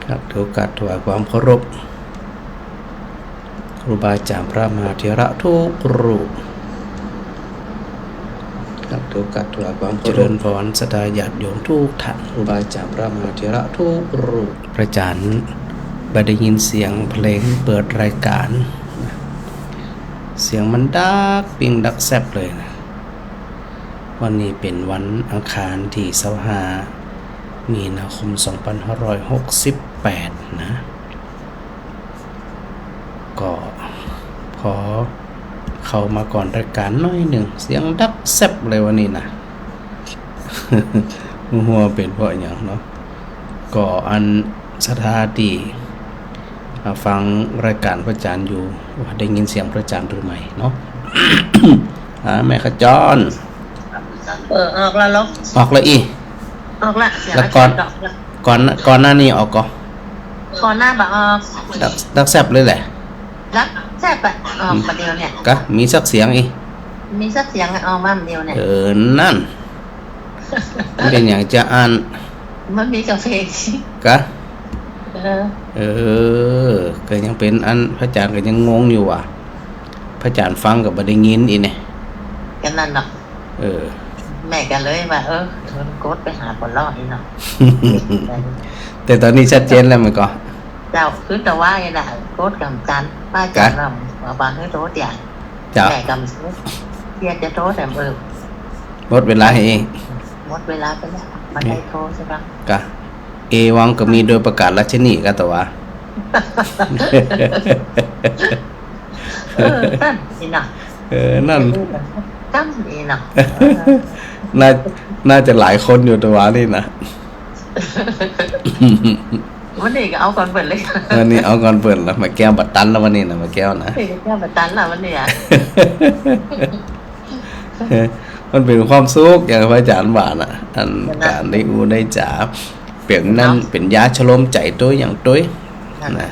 ครับถือโอกาสถวายความเคารพครูบาอาจารย์พระมหาเถระทุกรูปครับถือโอกาสถวายความเจริญพรศรัทธาญาติโยมทุกท่านครูบาอาจารย์พระมหาเถระทุกรูปพระอาจารย์ได้ยินเสียงเพลงเปิดรายการเสียงมันดักปิงดักแซบเลยนะวันนี้เป็นวันอังคารที่25มีนาคม2568นะก็ขอเข้ามาก่อนรายการน้อยหนึ่งเสียงดักแซบเลยวันนี้นะ หัวเป็นเพราะอย่างเนาะก็อันสถานที่ฟังรายการพระอาจารย์อยู่ว่าได้ยินเสียงพระอาจารย์หรือไม่เนาะ แม่ขจรออกแล้วออกแล้วออกละแล้วก่อนหน้านี้ออกก่อนหน้าแบบออกดักแซบเลยแหละดักแซบอะออกมาเดียวเนี่ยก็มีสักเสียงมีสักเสียงออกมาเดียวเนี่ยนั่นเป็นอย่างจะอ่านมันมีกาแฟก็ก็ยังเป็นอันพระอาจารย์ก็ยังงงอยู่ว่ะพระอาจารย์ฟังกับบ่ได้ยินอีเนี่ยกันนั่นเนาะแม่กันเลยว่ากดไปหาคนรอดนี่เนาะ แต่ตอนนี้ชัดเจนแล้วมันก็เจ้าคือแต่ว่าไงล่ะกดกำจันป้าจันเราบางให้โทษอย่างแม่กำซื้อเทียจะโทษแต่หมดเวลาเองหมดเวลาไปแล้วมันได้โทษใช่ปะก็วังก็มีโดยประกาศราชนีก็แต่ว่านั่นนี่นะนั่นตั้งนี่นะน่าจะหลายคนอยู่ตัวนี่นะวันนี้ก็เอาก่อนเปิดเลยวันนี้เอาก่อนเปิดแล้วมาแก้วบัตรตันแล้ววันนี้นะมาแก้วนะแก้วบัตรตันแล้ววันนี้อ่ะมันเป็นความสุขอย่างพระอาจารย์ว่าน่ะอันการได้อูได้จ๋าเปลี่ยนนั่นเป็นยาชโลมใจตัวอย่างตัวนะ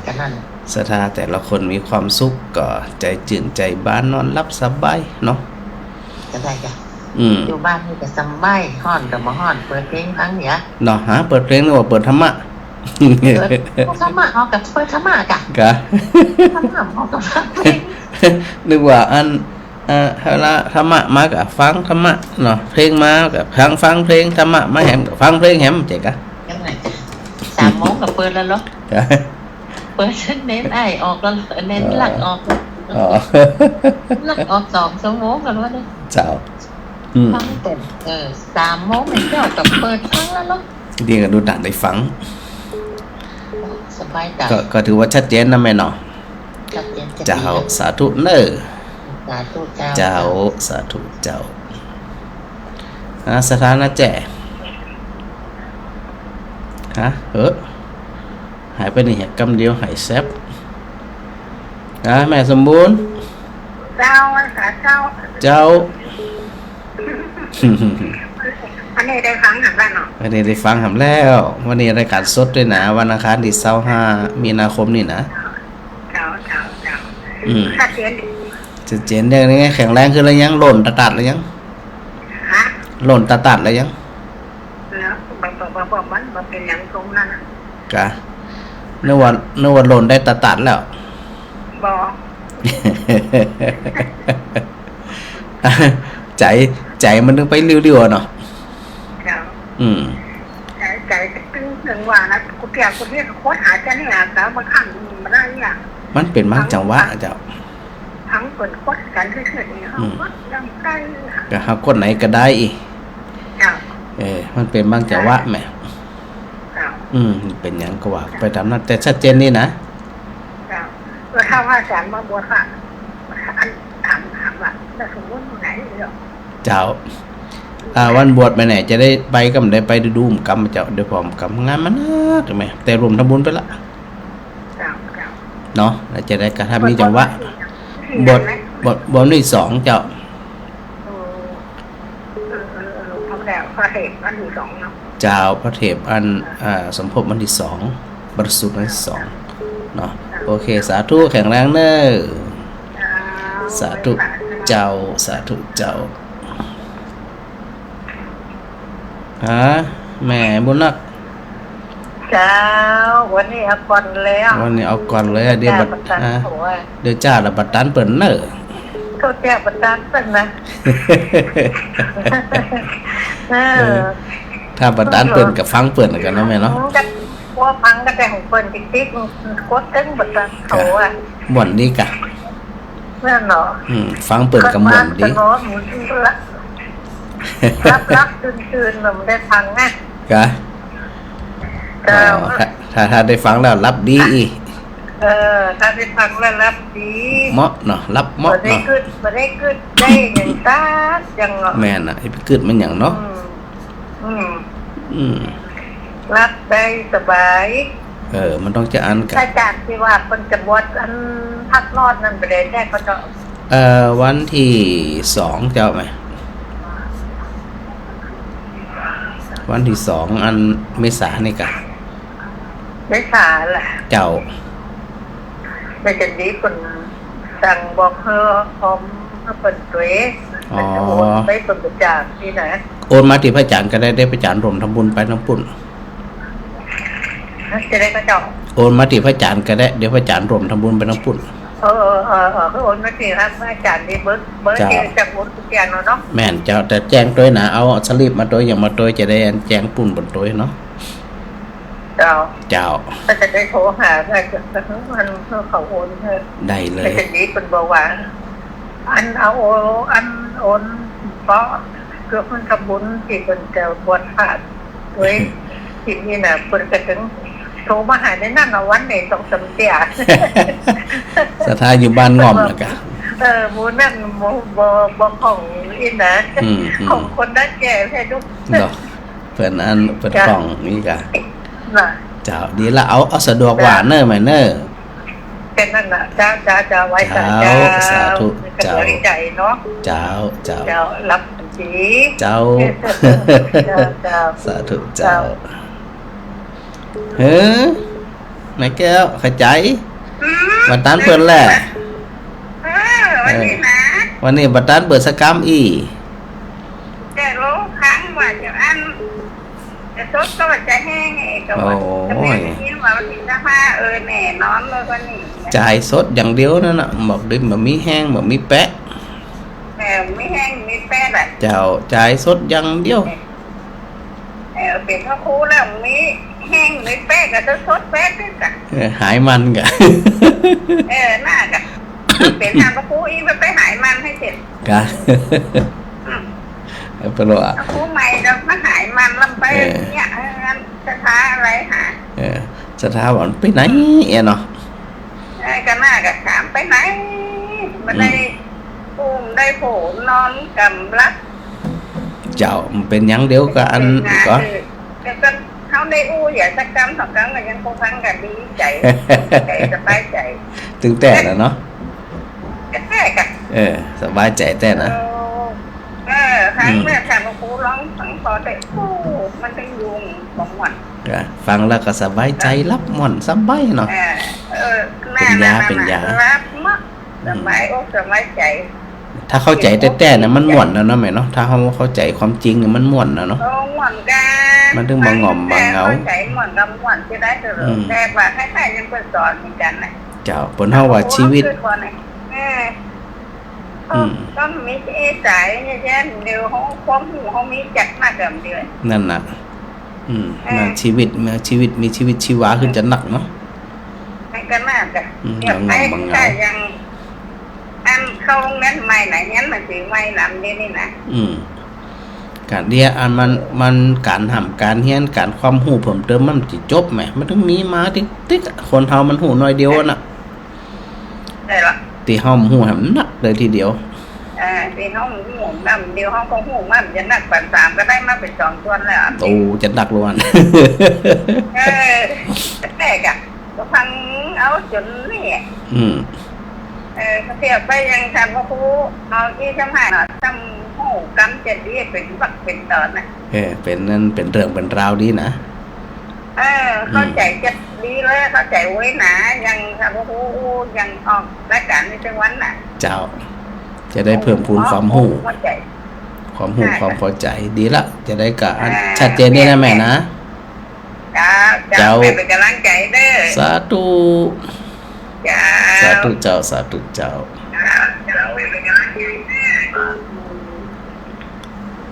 ศรัทธาแต่ละคนมีความสุขก็ใจจื่นใจบ้านนอนรับสบายเนาะจะได้จ้ะอยู่บ้านนี่จะสบายฮ้อนกับมาฮ้อนเปิดเพลงฟังเนี่ยเนาะเปิดเพลงหรือว่าเปิดธรรมะธรรมะเอากับเปิดธรรมะกะธรรมะเอากับนึกว่าอันเวลาธรรมะมากับฟังธรรมะเนาะเพลงมากับฟังเพลงธรรมะมาแหมกับฟังเพลงแหมเจ๊กะยังไงจ้ะ3 โมงกับเปิดแล้วเหรอเปิดเน้นไอออกแล้วเน้นหลักออกหลักออก2 ชั่วโมงกันวะเนี่ยเจ้าฟังเต็ม3 โมงเป็นเจ้ากับเปิดฟังแล้วเนาะดีก็ดูหนังได้ฟังสบายใจก็ถือว่าชัดเจนนะแม่เนาะเจ้าสาธุเนอสาธุเจ้าสาธุเจ้าสถานะแจ๋หายไปนี่กำเดียวหายแซบแม่สมบูรณ์เจ้าอันนี้ได้ฟังหำแล้วเนาะวันนี้ได้ฟังหำแล้ววันนี้รายการสดด้วยนะวันอังคารที่25 มีนาคมนี่นะเจ้าชัดเจนได้ไงแข็งแรงขึ้นแล้วยังหล่นตัดแล้วยังหล่นตัดแล้วยังแล้วมันเป็นอย่างตรงนั้นกะนึกว่าหล่นได้ตัดแล้วบอก ใจมันต้องไปเรื่อยๆเนาะใจตึงหนึ่งว่านะกูเรียกโคตรหาจะเนี่ยแล้วบางครั้งมันได้เนี่ยมันเป็นบางจังหวะเจ้าทั้งเปิดโคตรกันเฉยๆเนี่ยเขายังได้ก็หาคนไหนก็ได้อีกมันเป็นบางจังหวะแม่เป็นอย่างก็ว่าไปตามนั้นแต่ชัดเจนนี่นะถ้าว่าอาจารย์มาบวชค่ะถามว่าจะสมมติไหนเจ้าวันบวชไปไหนจะได้ไปก็ไม่ได้ไปดูกรรมเจ้าเดี๋ยวผมกรรมงานมันนะถูกไหมแต่รวมทำบุญไปละเนาะแล้วจะได้กระทำนี้จังหวะบทที่2เจ้าพระเทพอันที่2เนาะเจ้าพระเทพอันสมภพอันที่2บริสุทธิ์อันที่2เนาะโอเคสาธุแข็งแรงเนอะสาธุเจ้าสาธุเจ้าแม่บุญนัก เจ้าวันนี้เอาก่อนแล้ว วันนี้เอาก่อนเลยเดี๋ยวบัดเดี๋ยวจ้าละบัดตันเปิ่นเนอ เขาแก้บัดตันเป็นนะถ้าบัดตันเปิ่นกับฟังเปิ่นกันเนาะแม่เนาะว่าฟังก็แต่ของเปิ่นติ๊กๆกดตึ้งบัดตันเขาอ่ะม่วนดีกะแม่นเนาะฟังเปิ่นกับม่วนดีรับตื่นๆมันได้ฟังนะกะถ้าได้ฟังแล้วรับดีอีถ้าได้ฟังแล้วรับดีเหมาะเนาะรับเหมาะเนาะบ่ได้กึดได้อย่างตาจังเนาะแม่นน่ะไอ้ไปกึดมันหยังเนาะรับได้สบายมันต้องจะอันกันอาจารย์ที่ว่าเพิ่นจะบวชอันพักรอดนั่นไปได้แท้ก็จะวันที่2เจ้าไหมวันที่2อันเมษายนนี่กะเมษาล่ะเจ้าไม่จะดีเพิ่นสั่งบอกเฮาพร้อมเพิ่นตัวไปเพิ่นประจานที่ไหนโอนมาที่พระอาจารย์ก็ได้พระอาจารย์รวมทำบุญไปน้ำปุ่นจะได้ก็เจ้าโอนมาที่พระอาจารย์ก็ได้เดี๋ยวพระอาจารย์รวมทำบุญไปน้ำปุ่นคือโอนมาที่ครับพระอาจารย์ที่เบิร์ที่จะบุญทุกอย่างเนาะแม่นเจ้าแต่แจ้งตัวนะเอาสลิปมาตัวอย่างมาตัวจะได้แจ้งปุ่นบนตัวเนาะเจ้าก็จะได้โทรหาได้มันเพื่อเขาโอนได้เลยแต่นี้เป็นบอกว่าอันเอาอันโอนเพราะเกือบมันทำบุญที่เป็นเจ้าบวชขาดด้วยที่นี่น่ะเป็นกระถึงโทรมาหาในนั่นเอาวันไหนต้องสำเตียสถานอยู่บ้านง่อมนะกะมูนั่นบ่ของอินนะของคนด้านแก่ให้ทุกเปิดอันเปิดกล่องนี่กะเจ้าดีละเอาสะดวกหวานเนอร์ไหมเนอร์แค่นั้นน่ะจ้าไว้เจ้าสาธุเจ้าใจเนาะเจ้ารับจีเจ้าสาธุเจ้านายแก้วขจายบัดตันเปิดแหละวันนี้บัดตันเปิดสกรรมอีแต่รู้ครั้งว่าจะอันจะซดก็จะแห้งเองก็ว่าจะไม่คิดว่าวันที่จะมาแน่นอนเลยวันนี้จ่ายสดอย่างเดียวนั่นน่ะบอกดิแบบมีแห้งแบบมีแปะไม่แห้งมีแปะแหละเจ้าจ่ายสดอย่างเดียวเป็นพระครูแล้วมีแห้งมีแปะก็จะสดแปะด้วยกันหายมันกะน่ากะเป็นทางพระครูอีไปหายมันให้เสร็จกะเปล่าครูใหม่เรามาหายมันลำไปเนี่ยสถาอะไรหาสถาบอกไปไหนเนาะก็น่ากะถามไปไหนมาได้ปูมได้โผนอนกำลักเจ้ามันเป็นยังเดียวกับอันก็เขาได้อย่าสักคำสองครั้งก็ยังคงฟังกันดีใจสบายใจตึงแต่แล้วเนาะแค่กันสบายใจแต่นะครั้งแรกค่ะครูร้องฟังพอแต่มันต้องยุงของหวันฟังแล้วก็สบายใจรับหม่อนสบายเนาะเป็นยารับมั้งสบายสบายใจถ้าเข้าใจแต่ๆนะมันม่วนนะเนาะแม่เนาะถ้าเขาเข้าใจความจริงเนี่ยมันม่วนนะเนาะม่วนกันมันถึงบางง่อมบางเงาใจม่วนกับม่วนที่ได้เจอแต่ว่าใครๆยังเป็นสอนเหมือนกันนะเจ้าผลเท่าว่าชีวิตก็มีใจเนี่ยแย่เดียวเขาความหูเขามีจัดมากแบบเดียวนั่นน่ะมาชีวิตมีชีวิตชีวาขึ้นจะหนักเนาะมันก็น่าจะอย่างไรก็ยังอันเข้าโรงเรียนใหม่ไหนเนี้ยมันถือไม่นำนี่นะการเรียนอันมันการทำการเรียนการความรู้เพิ่มเติมมันจะจบไหมมันต้องมีมาติ๊กคนเฮามันหูน้อยเดียวน่ะได้ละตีห้อมหูแหมหนักเลยทีเดียวตีห้องหูนำเดียวห้องของหูมันจะหนักกว่า3ก็ได้มาเป็น2ตัวแล้วโอ้จะหนักล้วนแต่กะก็ฟังเอาจนนี่เทียบไปยังทำว่าครูเอาที่ทำให้ทำหูกำจะดีเป็นบักเป็นตอนนะเป็นนั่นเป็นเรื่องเป็นราวดีนะเข้าใจจะดีเลยเข้าใจไว้นะยังทำว่าครูยังออกรายการในจังหวัดน่ะเจ้าจะได้เพิ่มพูนความหูความเข้าใจดีละจะได้กะชัดเจนนี่นะแม่นะจ้า เจ้า เป็นกำลังใจเด้อ สาธุ จ้า สาธุเจ้าสาธุเจ้า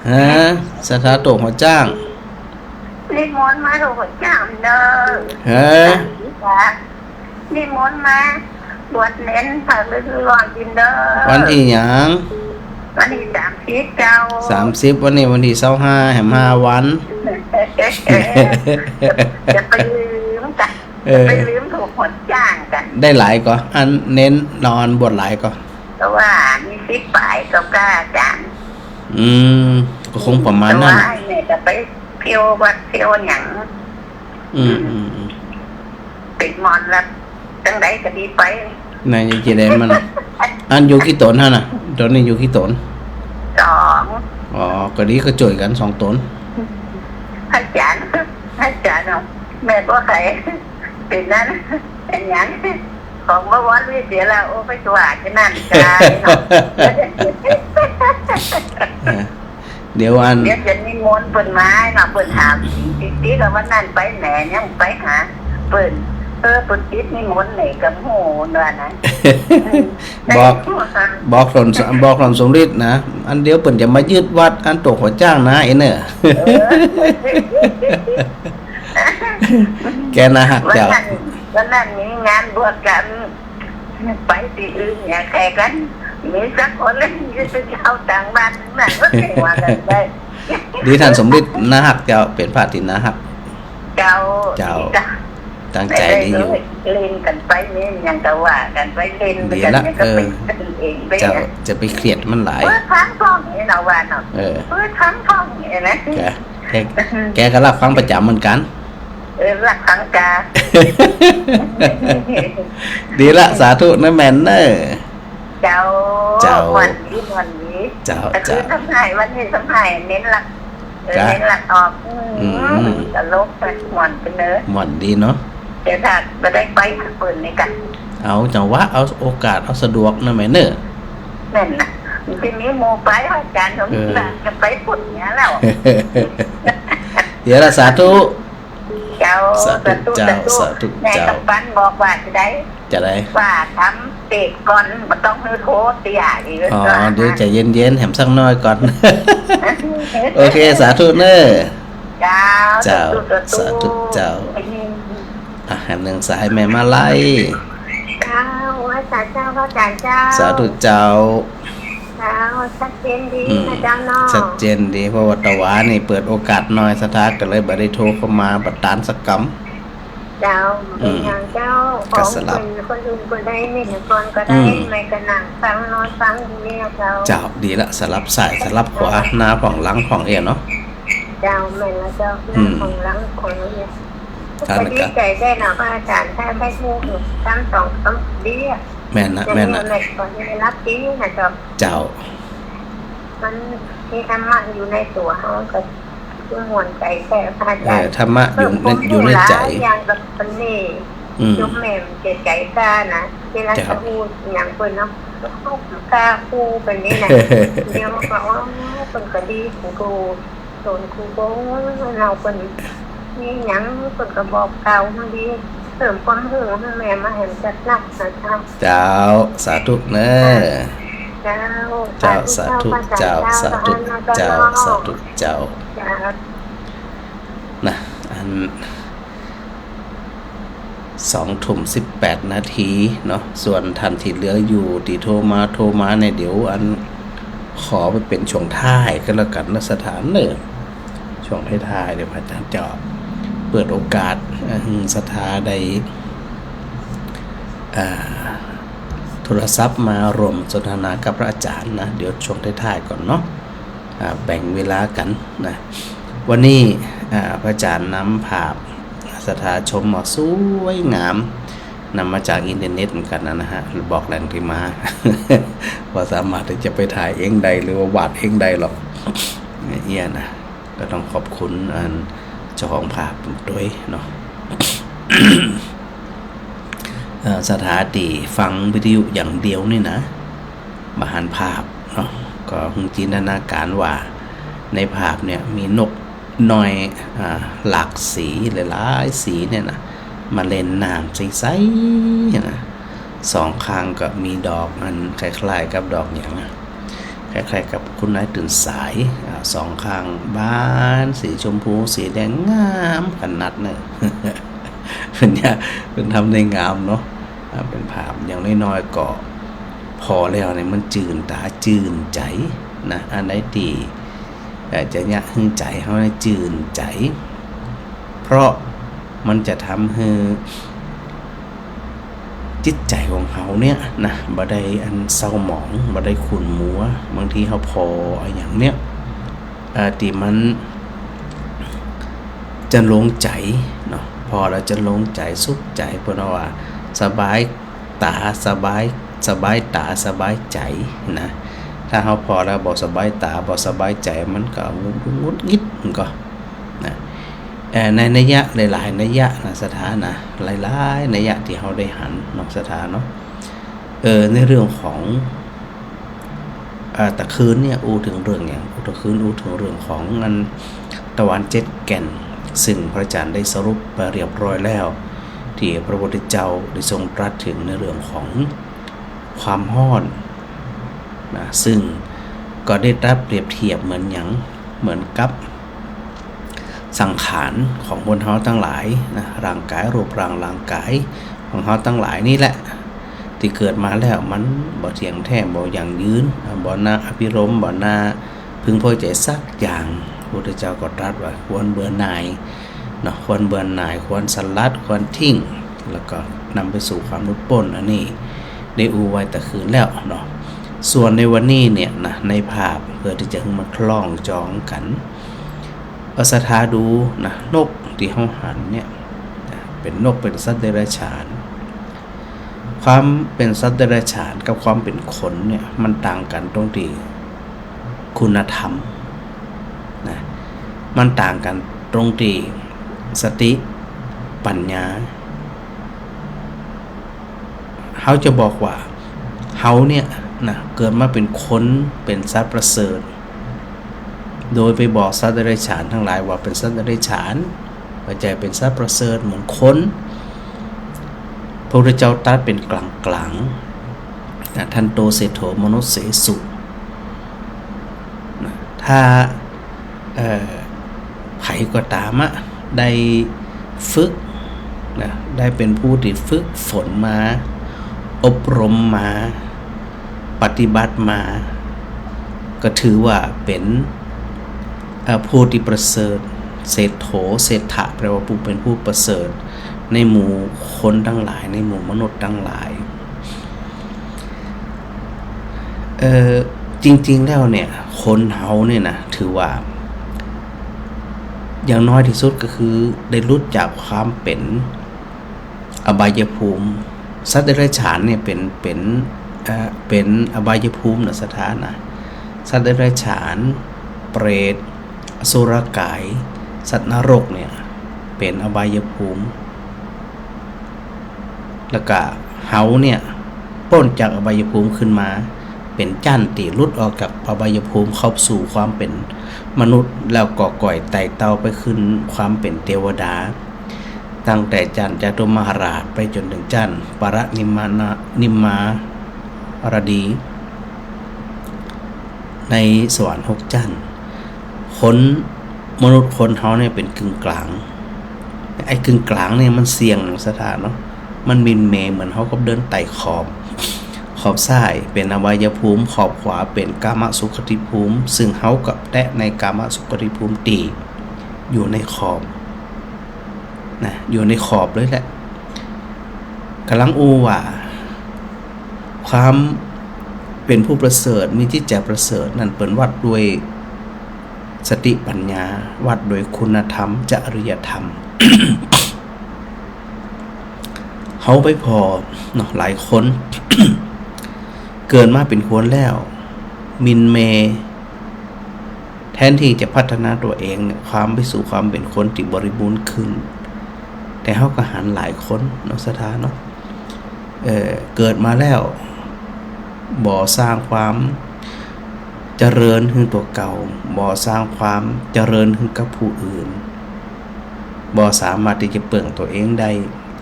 ฮะสถาโตหัวจ้าง นิมนต์มาดูหัวจ้างเด้อ ฮะ นิมนต์มาบวชเน้นฝากเรื่องร้อนกินเด้อ วันที่หยัง วันที่30เจ้า 30วันนี้วันที่25แหม5วัน จะไปลืมกันจะไปลืมถูกหัวจ้างกัน ได้หลายก็อันเน้นนอนบวชหลายก็ เพราะว่ามี10ฝ่ายกับกล้าจ้าง ก็คงประมาณ แต่ นั้น ว่าเนี่ยจะไปเที่ยววัดเที่ยวหยัง อืม ติดมอนแล้วจังไดก็ดีไป นายจะได้มันอันอยู่กี่ตนฮะน่ะตอนนี้อยู่กี่ตน 2 อ๋อก็ดีก็จ่วยกัน2ตน อาจารย์เอาแม่ก็ใครเป็นนั้นเป็นหยังของเมื่อวันวิเสียแล้วโอ้ไปตัวจะนั่นกายเนาะ เดี๋ยวอัน เดี๋ยวจะนิมนต์เปิ่นไม้เนาะเปิ่นถามตีกับวันนั้นไปแหน่ยังไปหาเปิ่นเปิ่นติดนิมนต์ไหนกับโหนั่นนะ บอกหลอนสมฤทธิ์นะอันเดียวเปิ่นจะมายืดวัดอันตกหัวจ้างนะไอ้เนอะ แกนะฮักเจ้า วันนั้นมีงานบวชกันไปที่อื่นเนี่ยแข่กันมีสักคนเล่นยืดเท้าต่างบ้านนั่นก็แข่งว่ากันได้ ดีท่านสมฤทธิ์นะฮักเจ้าเป็นพระที่นะฮัก เจ้า ตั้งใจดีอยู่ เล่นกันไปนี่ยังจะว่ากันไปเล่นไปกันก็ไปเองไป เจ้าจะไปเครียดมันหลาย เพื่อทั้งท้องนี่เราว่าเนาะเพื่อทั้งท้องนี่นะ แกก็รับฟังประจำเหมือนกัน รักทั้งกา ดีละสาธุนะแม่นเนอ เจ้าวันนี้แต่คือทำให้วันนี้ทำให้เน้นหลักออกตลกไปหมอนไปเนื้อ หม่อนดีเนาะ เดี๋ยวถ้าไปได้ไปเปิดในกัน เอาจังหวะเอาโอกาสเอาสะดวกนะแม่เนอ นั่นน่ะทีนี้โมไปอาจารย์ผมจะไปปุ่นเนี้ยแล้ว เดี๋ยวละสาธุ เจ้าแม่กำปั้นบอกว่าจะได้ว่าทำเตะก่อนมันต้องมือโทษเสียอีก อ๋อเดี๋ยวใจเย็นๆแหมสักน้อยก่อน โอเคสาธุเนอเจ้าสาธุเจ้าแหมหนึ่งสายแม่มาไล่ เจ้าว่าสาเจ้าว่าเจ้า สาธุเจ้า เจ้าชัดเจนดีนะเจ้าเนาะ ชัดเจนดีเพราะว่าตะวานี่เปิดโอกาสน้อยสถาก็เลยบ่ได้โทรเข้ามาบัดตานสักกำ เจ้าเป็นอย่างเจ้าของคนอื่นก็ได้ไม่ถึงคนก็ได้ไม่กระหน่ำฟังนอนฟังนี่เจ้าดีละสลับสายสลับขวาหน้าผ่องหลังผ่องเอียเนาะ เจ้าแม่ละเจ้าหน้าของหลังคนเนี่ยดีใจได้นะว่าอาจารย์ถ้าได้พูดทั้ง2 ดีอ่ะ แม่นะก่อนจะได้รับดีนะเจ้ามันมีธรรมะอยู่ในตัวเขาก็คือหวนใจแค่พระอาจารย์ ธรรมะอยู่ในใจอย่างกับคนนี้ยุบแม่ใจกล้านะเวลาจะพูดอย่างคนเนาะเขากล้าพูดเป็นนี่นะเดี๋ยวมาบอกว่าเป็นคดีของครูโดนครูโบ้เราเป็นนี่ยังเป็นกระบอกเก่ามันดีเสริมความหึงให้แม่มาเห็นจัดหนักนะเจ้าเจ้าสาธุเนอเจ้าสาธุเจ้าสาธุเจ้าสาธุเจ้านะอัน20:18 นาทีเนาะส่วนทันที่เหลืออยู่ที่โทรมาในเดี๋ยวอันขอไปเป็นช่วงท้ายก็แล้วกันนะสถานเนอช่วงท้ายเดี๋ยวพระอาจารย์จะเปิดโอกาสสถาใดโทรศัพท์มารวมสนทนากับพระอาจารย์นะเดี๋ยวช่วงท้ายๆก่อนเนาะแบ่งเวลากันนะวันนี้พระอาจารย์นำภาพสถาชมมาสวยงามนำมาจากอินเทอร์เน็ตเหมือนกันนะฮะบอกแหล่งที่มา ว่าสามารถที่จะไปถ่ายเองใดหรือว่าวาดเองใดหรอกเนี่ยนะก็ต้องขอบคุณเจ้าของภาพด้วยเนาะ สถาดีฟังวิทยุอย่างเดียวนี่นะมาหันภาพเนาะก็จินตนาการว่าในภาพเนี่ยมีนก หน่อยหลากสีหลายๆสีเนี่ยนะมาเล่นน้ำใสๆนะสองข้างก็มีดอกมันคล้ายๆกับดอกอย่างคล้ายๆกับคุณนายตื่นสายสองข้างบ้านสีชมพูสีแดงงามขนาดเนี่ย เป็นทำในงามเนาะเป็นภาพอย่างน้อยๆก็พอแล้วเนี่ยมันจืนตาจืนใจนะอันใดดีจะเนี่ยหึ่งใจเขาในจืนใจเพราะมันจะทำให้จิตใจของเขาเนี่ยนะบ่ได้อันเศร้าหมองบ่ได้ขุ่นมัวบางทีเขาพออย่างเนี้ยที่มันจะลงใจเนาะพอเราจะลงใจสุขใจเพราะว่าสบายตาสบายตาสบายใจนะถ้าเขาพอแล้วบอกสบายตาบอกสบายใจมันก็งุดงิดมันก็นะในนัยยะหลายๆนัยยะนะสถานะหลายๆนัยยะที่เขาได้หันนอกสถานเนาะในเรื่องของตะคืนเนี่ยถึงเรื่องอย่างตะคืนถึงเรื่องของงานตะวัน7 แก่นซึ่งพระอาจารย์ได้สรุปไปเรียบร้อยแล้วที่พระพุทธเจ้าได้ทรงตรัสถึงในเรื่องของความร้อนนะซึ่งก็ได้รับเปรียบเทียบเหมือนกับสังขารของบนเฮาทั้งหลายนะร่างกายรูปร่างร่างกายของเฮาทั้งหลายนี่แหละที่เกิดมาแล้วมันบ่เที่ยงแท้บ่ยั่งยืนบ่น่าอภิรมย์บ่น่าพึงพอใจสักอย่างพระพุทธเจ้าก็ตรัสว่าควรเบื่อหน่ายเนาะควรเบื่อหน่ายควรสลัดควรทิ้งแล้วก็นำไปสู่ความหลุดพ้นอันนี้ได้ไว้แต่คืนแล้วเนาะส่วนในวันนี้เนี่ยนะในภาพเพื่อที่จะมาคล้องจองกันสถาดูนะนกที่เฮาหันเนี่ยเป็นนกเป็นสัตว์เดรัจฉานความเป็นสัตว์เดรัจฉานกับความเป็นคนเนี่ยมันต่างกันตรงที่คุณธรรมนะมันต่างกันตรงที่สติปัญญาเขาจะบอกว่าเขาเนี่ยนะเกิดมาเป็นคนเป็นสัตว์ประเสริฐโดยไปบอกสัตว์เดรัจฉานทั้งหลายว่าเป็นสัตว์เดรัจฉานว่าใจเป็นสัตว์ประเสริฐเหมือนคนพระพุทธเจ้าตรัสเป็นกลางๆนะทันโตเสโถมนุสเสสุนะถ้าไผก็ตามได้ฝึกนะได้เป็นผู้ที่ฝึกฝนมาอบรมมาปฏิบัติมาก็ถือว่าเป็นผู้ที่ประเสริฐเศรษโถเศรษฐะแปลว่าผู้เป็นผู้ประเสริฐในหมู่คนทั้งหลายในหมู่มนุษย์ทั้งหลายจริงๆแล้วเนี่ยคนเฮาเนี่ยนะถือว่าอย่างน้อยที่สุดก็คือได้รู้จักความเป็นอบายภูมิสัตว์เดรัจฉานเนี่ยเป็นอบายภูมิสถานะสัตว์เดรัจฉานเปรตอสุรกายสัตว์นรกเนี่ยเป็นอบายภูมิแล้วก็เฮาเนี่ยพ้นจากอบายภูมิขึ้นมาเป็นจันติรุดออกจากอบายภูมิเข้าสู่ความเป็นมนุษย์แล้วก็ก่อยไต่เต้าไปขึ้นความเป็นเทวดาตั้งแต่จันจตุมหราชไปจนถึงจันปรนิมารดีในสวรรค์6 จันคนมนุษย์คนเฮาเนี่ยเป็นกึ่งกลางไอ้กึ่งกลางเนี่ยมันเสี่ยงสถานเนาะมันมินเมเหมือนเฮาก็เดินไต่ขอบซ้ายเป็นอบายภูมิขอบขวาเป็นกามสุขติภูมิซึ่งเฮากับแตะในกามสุขติภูมิตีอยู่ในขอบนะอยู่ในขอบเลยแหละกำลังว่าความเป็นผู้ประเสริฐมีที่จะประเสริฐนั่นเป็นวัดด้วยสติปัญญาวัดโดยคุณธรรมจริยธรรม เขาไปพอเนาะหลายคน เกิดมาเป็นคนแล้วมินเมแทนที่จะพัฒนาตัวเองเนี่ยความไปสู่ความเป็นคนที่บริบูรณ์ขึ้นแต่เขาก็หันหลายคนเนาะสถานเนาะเกิดมาแล้วบ่สร้างความเ เจริญขึ้นตัวเก่าบ่สร้างความเจริญขึ้นกับผู้อื่นบ่สามารถที่จะเปลืองตัวเองได้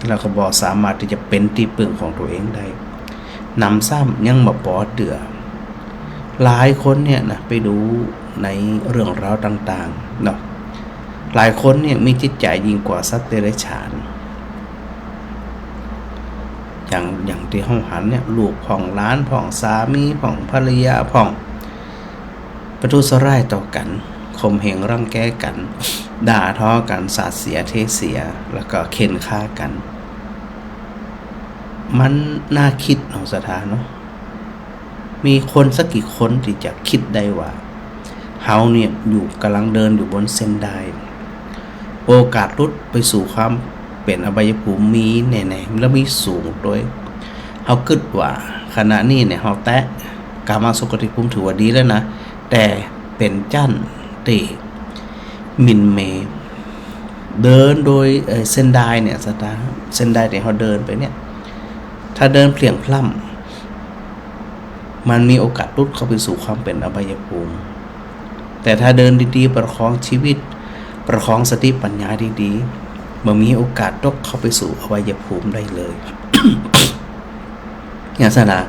แล้วก็บ่สามารถที่จะเป็นที่พึ่งของตัวเองได้นำซ้ำยังมาปอเดือหลายคนเนี่ยนะไปดูในเรื่องราวต่างๆเนาะหลายคนเนี่ยมีจิตใจยิ่งกว่าสัตว์เดรัจฉานอย่างที่ห้องหันเนี่ยลูกพ่องล้านพ่องสามีพ่องภรรยาพ่องประทุษร้ายต่อกันข่มเหงรังแกกันด่าทอกันสาดเสียเทเสียแล้วก็เข็นฆ่ากันมันน่าคิดของสถานเนาะมีคนสักกี่คนที่จะคิดได้ว่าเฮาเนี่ยอยู่กำลังเดินอยู่บนเส้นได้โอกาสลุดไปสู่ความเป็นอบายภูมิมีแน่ๆแล้วมีสูงโดยเฮาคิดว่าขณะนี้เนี่ยเฮาแตะกามาสุขติภูมิถือว่าดีแล้วนะแต่เป็นจั่นเตมินเมเดินโดยเส้นได้เนี่ยสตาเส้นได้ที่เฮาเดินไปเนี่ยถ้าเดินเพลียงพล่ำมันมีโอกาสลุดเข้าไปสู่ความเป็นอบายภูมิแต่ถ้าเดินดีๆประคองชีวิตประคองสติปัญญาดีๆมันมีโอกาสตกเข้าไปสู่อบายภูมิได้เลย อย่างสนะ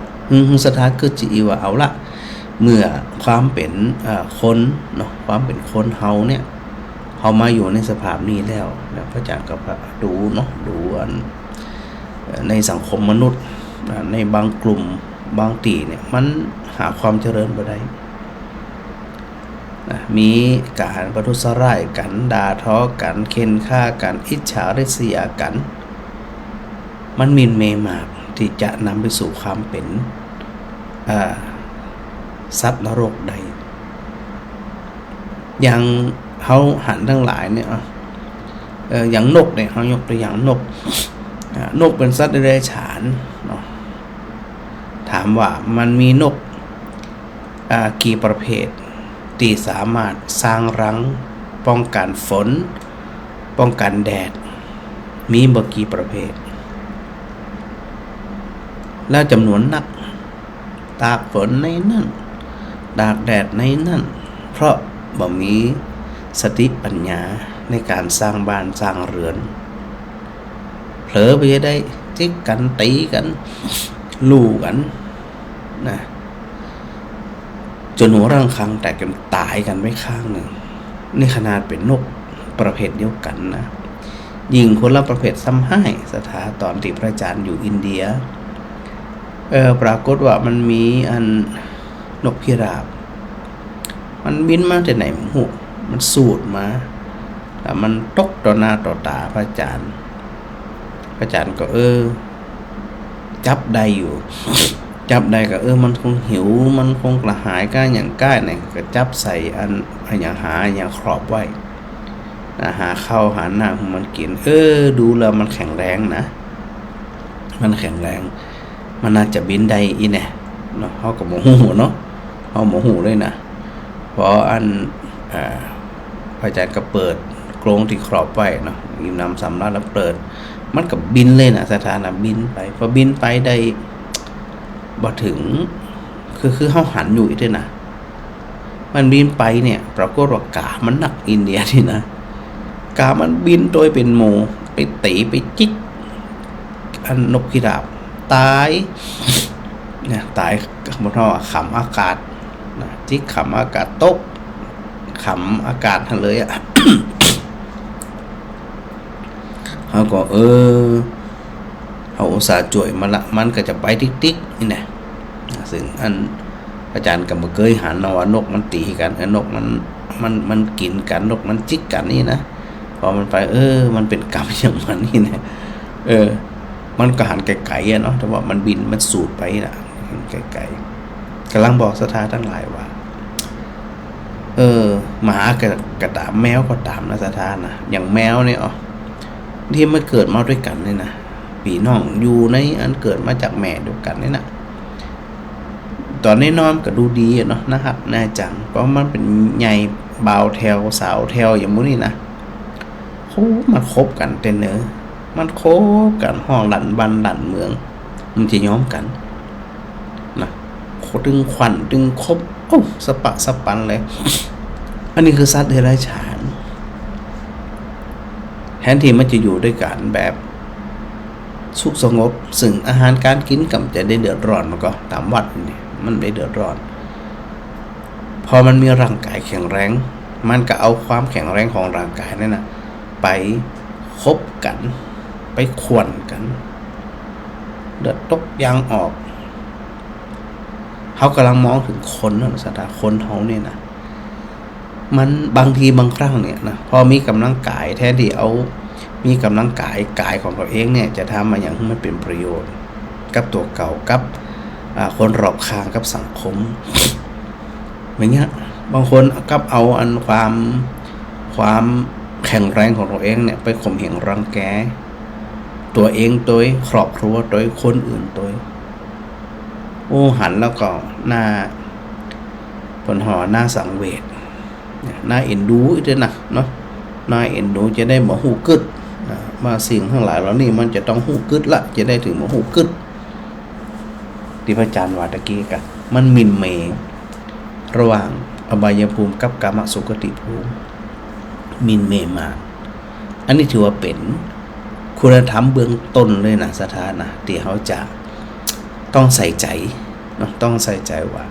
สถานคือจีว่าเอาละเมื่อความเป็นคนเนาะความเป็นคนเฮาเนี่ยเฮามาอยู่ในสภาพนี้แล้วพระอาจารย์ก็ดูเนาะดูในสังคมมนุษย์ในบางกลุ่มบางตีเนี่ยมันหาความเจริญบ่ได้มีการประทุษร้ายกันด่าทอกันเค้นฆ่ากันอิจฉาริษยากันมันมินเมมากที่จะนำไปสู่ความเป็นสัตว์นรกใดอย่างเฮาหันทั้งหลายเนี่ยอย่างนกเนี่ยเฮายกตัวอย่างนกเป็นสัตว์เดรัจฉานเนาะถามว่ามันมีนกกี่ประเภทที่สามารถสร้างรังป้องกันฝนป้องกันแดดมีบ่กี่ประเภทแล้วจำนวนนักตากฝนในนั่นตากแดดในนั่นเพราะบ่มีสติปัญญาในการสร้างบ้านสร้างเรือนเผลอไปได้จิกกันตีกันลู่กันนะจนหัวรังคังแตกกันตายกันไว้ข้างหนึ่งนี่ขนาดเป็นนกประเภทเดียวกันนะยิงคนละประเภทซ้ำให้สถาตอนที่พระอาจารย์อยู่อินเดียปรากฏว่ามันมีอันนกพิราบมันบินมาจากไหนหูมันสูดมาแต่มันตกต่อหน้าต่อตาพระอาจารย์ก็จับได้อยู่จับได้ก็มันคงหิวมันคงกระหายก้าอย่างก้าเนี่ยก็จับใส่อันอย่างหาอย่างครอบไว้หาข้าวหาน้ำมันกินดูแล้วมันแข็งแรงนะมันแข็งแรงมันน่าจะบินได้อีแน่เนาะเฮาก็บ่ฮู้เนาะเฮาบ่ฮู้เลยนะเพราะอันพระอาจารย์ก็เปิดกรงที่ครอบไว้เนาะอิ่มน้ำสำราญแล้วเปิดมันก็บินเลยนะสถานะบินไปพอบินไปได้บ่ถึงคือเฮาหันอยู่อีกด้วยนะมันบินไปเนี่ยปรากฏว่ากามันนักอินเดียที่นะกามันบินโดยเป็นโมไปตีไปจิกอันนกพิราบตายเนี่ยตายบ่เท่าขำอากาศนะจิกขำอากาศตกขำอากาศทั้งเลยเฮาก็เอาอุตส่าห์จ่วยมาละมันก็จะไปติ๊กๆนี่นะซึ่งอันอาจารย์ก็บ่เคยหันว่านกมันตีกันนกมันกินกันนกมันจิกกันนี่นะพอมันไปมันเป็นกรรมอย่างมันนี่นะมันก็หันไกลๆเนาะแต่ว่ามันบินมันสูดไปน่ะไกลๆกำลังบอกศรัทธาทั้งหลายว่าหมากับตามแมวก็ตามนะศรัทธานะอย่างแมวเนี่ยที่มันเกิดมาด้วยกันนี่นะพี่น้องอยู่ในอันเกิดมาจากแม่เดียวกันนี่นะตอนนี้น้อมก็ดูดีเนาะนะครับแน่จังเพราะมันเป็นใหญ่บ่าวแถวสาวแถวอย่างมื้อนี้นะมันคบกันเต็นเนอมันคบกันห้องหลั่นบ้านหลั่นเมืองมันจะย้อมกันนะดึงขวัญดึงคบ โอ้สปะสปันเลยอันนี้คือสัตว์เดรัจฉานแทนที่มันจะอยู่ด้วยกันแบบสุขสงบซึ่งอาหารการกินกับจะได้เดือดร้อนมันก็ตามวัดนี่มันได้เดือดร้อนพอมันมีร่างกายแข็งแรงมันก็เอาความแข็งแรงของร่างกายนั่นนะไปคบกันไปขวนกันเดือดตกยางออกเขากำลังมองถึงคนนะสถาคนเขาเนี่ยนะมันบางทีบางครั้งเนี่ยนะพอมีกำลังกายแทนที่เอามีกำลังกายของตัวเองเนี่ยจะทำมาอย่างที่มันเป็นประโยชน์กับตัวเก่ากับคนรอบข้างกับสังคมอย่างเงี้ยบางคนกับเอาอันความแข็งแรงของตัวเองเนี่ยไปข่มเหงรังแกตัวเองตัวครอบครัวตัวคนอื่นตัวโอ้หันแล้วก็หน้าผลห่อหน้าสังเวชหน้าเอ็นดูด้วยนะเนาะหน้าเอ็นดูจะได้หมอหูกึดมาสิ่งทั้งหลายแล้วนี่มันจะต้องหูกึดละจะได้ถึงหมอหูกึดที่พระอาจารย์ว่าตะกี้กันมันมินเมระหว่างอบายภูมิกับกามสุขติภูมิมินเมมาอันนี้ถือว่าเป็นคุณธรรมเบื้องต้นเลยนะสถานะที่เขาจะต้องใส่ใจเนาะต้องใส่ใจว่า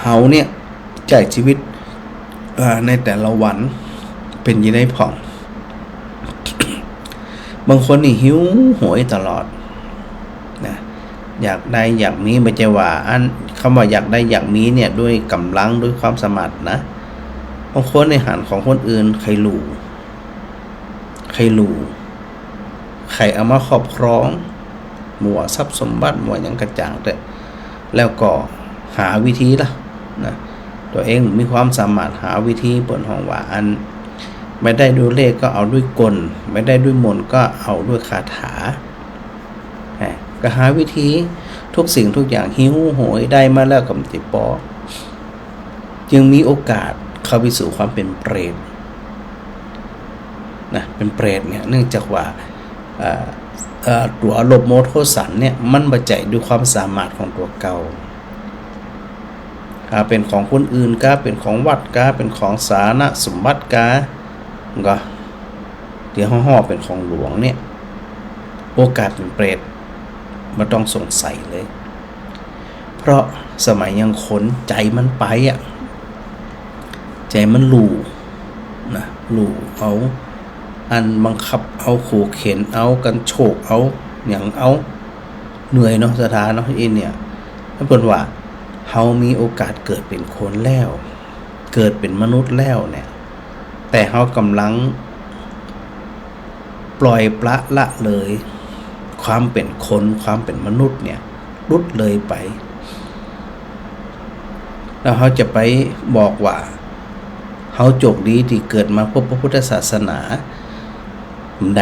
เขาเนี่ยจ่ายชีวิตในแต่ละวันเป็นยังไงผ่อง บางคนนี่หิวโหยตลอดนะอยากได้อยากมีไม่ใช่ว่าอันคำว่าอยากได้อยากมีเนี่ยด้วยกำลังด้วยความสามารถนะบางคนในหันของคนอื่นใครรู้ใครเอามาครอบครองหมัวทรัพย์สมบัติหมัวอย่างกระจ่างแต่แล้วก็หาวิธีละนะตัวเองมีความสามารถหาวิธีเปิดห้องว่าอันไม่ได้ด้วยเลขก็เอาด้วยกลไม่ได้ด้วยมนต์ก็เอาด้วยคาถาก็หาวิธีทุกสิ่งทุกอย่างหิวโหยได้มาแล้วกับติปอจึงมีโอกาสเข้าไปสู่ความเป็นเปรตนะเป็นเปรตเนี่ยเนื่องจากว่าตัวอารมณ์โมโทสันเนี่ยมันบรรจัยด้วยความสามารถของตัวเก่าเป็นของคนอื่นก็เป็นของวัดก็เป็นของสาธารณสมบัติก็เดี๋ยวห่อเป็นของหลวงเนี่ยโอกาสเป็นเปรตไม่ต้องสงสัยเลยเพราะสมัยยังคนใจมันไปใจมันหลู่นะหลู่เอาอันบังคับเอาขู่เข็นเอากันโฉกเอาอย่างเอาเหนื่อยเนาะสถานเนาะเนี่ยถ้าเพิ่นว่าเฮามีโอกาสเกิดเป็นคนแล้วเกิดเป็นมนุษย์แล้วเนี่ยแต่เฮากำลังปล่อยปละละเลยความเป็นคนความเป็นมนุษย์เนี่ยลุดเลยไปแล้วเขาจะไปบอกว่าเขาโชคดีที่เกิดมาพบพระพุทธศาสนาใด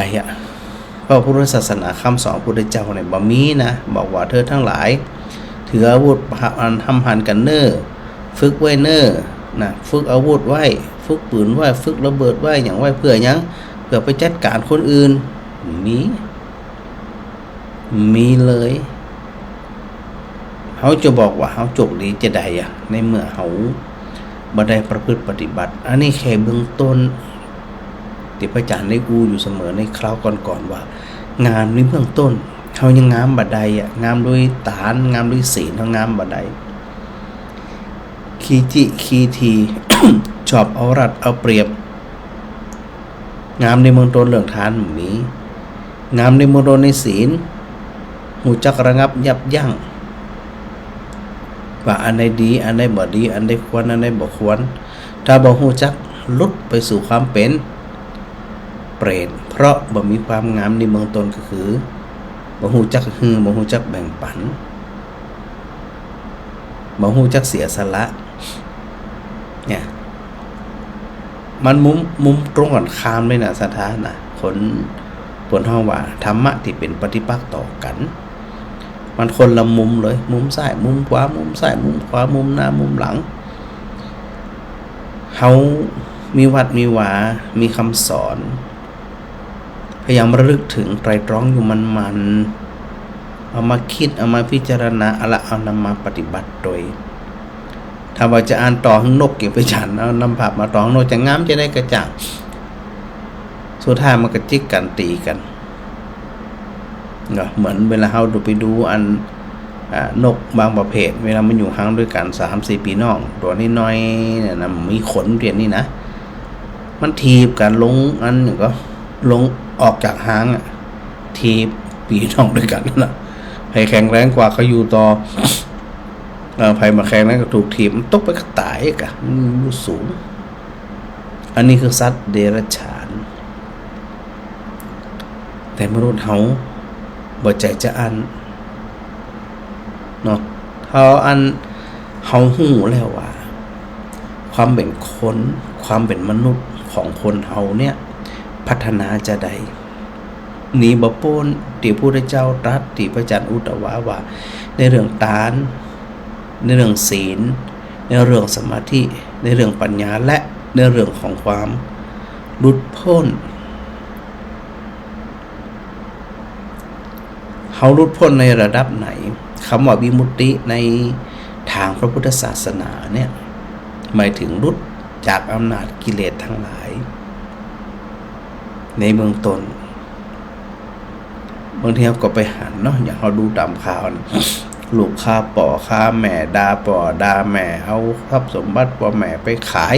เพราะพระพุทธศาสนาคำสอนพระพุทธเจ้าเนี่ยบ่มีนะบอกว่าเธอทั้งหลายถืออาวุธทำหันกันเน้อฝึกไว้เน้อนะฝึกอาวุธไว้ฝึกปืนไว้ฝึกระเบิดไว้อย่างไว้เพื่อยังเพื่อไปจัดการคนอื่นมีเลยเขาจะบอกว่าเขาโชคดีจะได้ในเมื่อเขาบ่ได้ประพฤติปฏิบัติอันนี้แค่เบื้องต้นที่พระอาจารย์ได้กูอยู่เสมอในคราวก่อนๆว่างามในเบื้องต้นเขายังงามบ่ได้งามด้วยตานงามด้วยศีลทั้งงามบ่ได้คีที ชอบเอารัดเอาเปรียบงามในเบื้องต้นเรื่องทานมีงามในเบื้องต้นในศีลหูจักระงับยับยั้งว่าอันใดดีอันใดบ่ดีอันใดควรอันใดบ่ควรถ้าบ่ฮู้จักลุดไปสู่ความเป็นเปรตเพราะบ่มีความงามในเบื้องต้นก็คือบ่ฮู้จักบ่ฮู้จักแบ่งปันบ่ฮู้จักเสียสละเนี่ยมันมุมตรงกันข้ามเลยนะสถานะคนปนห้องว่าธรรมะที่เป็นปฏิปักษ์ต่อกันมันคนละมุมเลยมุมซ้ายมุมขวามุมซ้ายมุมขวามุมหน้ามุมหลังเขามีวัดมีวามีคำสอนพยายามระลึกถึงไตรตรองอยู่มันเอามาคิดเอามาพิจารณาเอานำมาปฏิบัติโดย ถ้าว่าจะอ่านต่อข้างนกเก็บไปฉันเอานำภาพมาต่อข้างนกจะงามจะได้กระจ่างสุดท้ายมันก็จิกกันตีกันเนาะเหมือนเวลาเราไปดูอันนกบางประเภทเวลามันอยู่ห้างด้วยกัน 3-4 ปีน้องตัวนี้น้อยเนี่ยนะมีขนเรียนนี่นะมันทีบกันลงอันก็ลงออกจากห้างทีบปีน้องด้วยกันนะใครแข็งแรงกว่าเขาอยู่ต่อใครมาแข็งแรงก็ถูกทีบมันตกไปก็ตายกะมันอยู่สูงอันนี้คือสัตว์เดรัจฉานแต่มนุษย์เขาบ่ใจจะอันเนาะเขาหู้แล้วว่าความเป็นคนความเป็นมนุษย์ของคนเฮาเนี่ยพัฒนาจะได้หนีบ่พ้นที่พระพุทธเจ้าตรัสที่พระอาจารย์อุตตวาว่าในเรื่องตานในเรื่องศีลในเรื่องสมาธิในเรื่องปัญญาและในเรื่องของความหลุดพ้นเขาหลุดพ้นในระดับไหนคำว่าวิมุตติในทางพระพุทธศาสนาเนี่ยหมายถึงหลุดจากอำนาจกิเลสทั้งหลายในเบื้องต้นบางทีเราก็ไปหันเนาะอย่างเราดูตามข่าวลูกฆ่าป่อฆ่าแม่ด่าป่อด่าแม่เอาทรัพย์สมบัติป่อแม่ไปขาย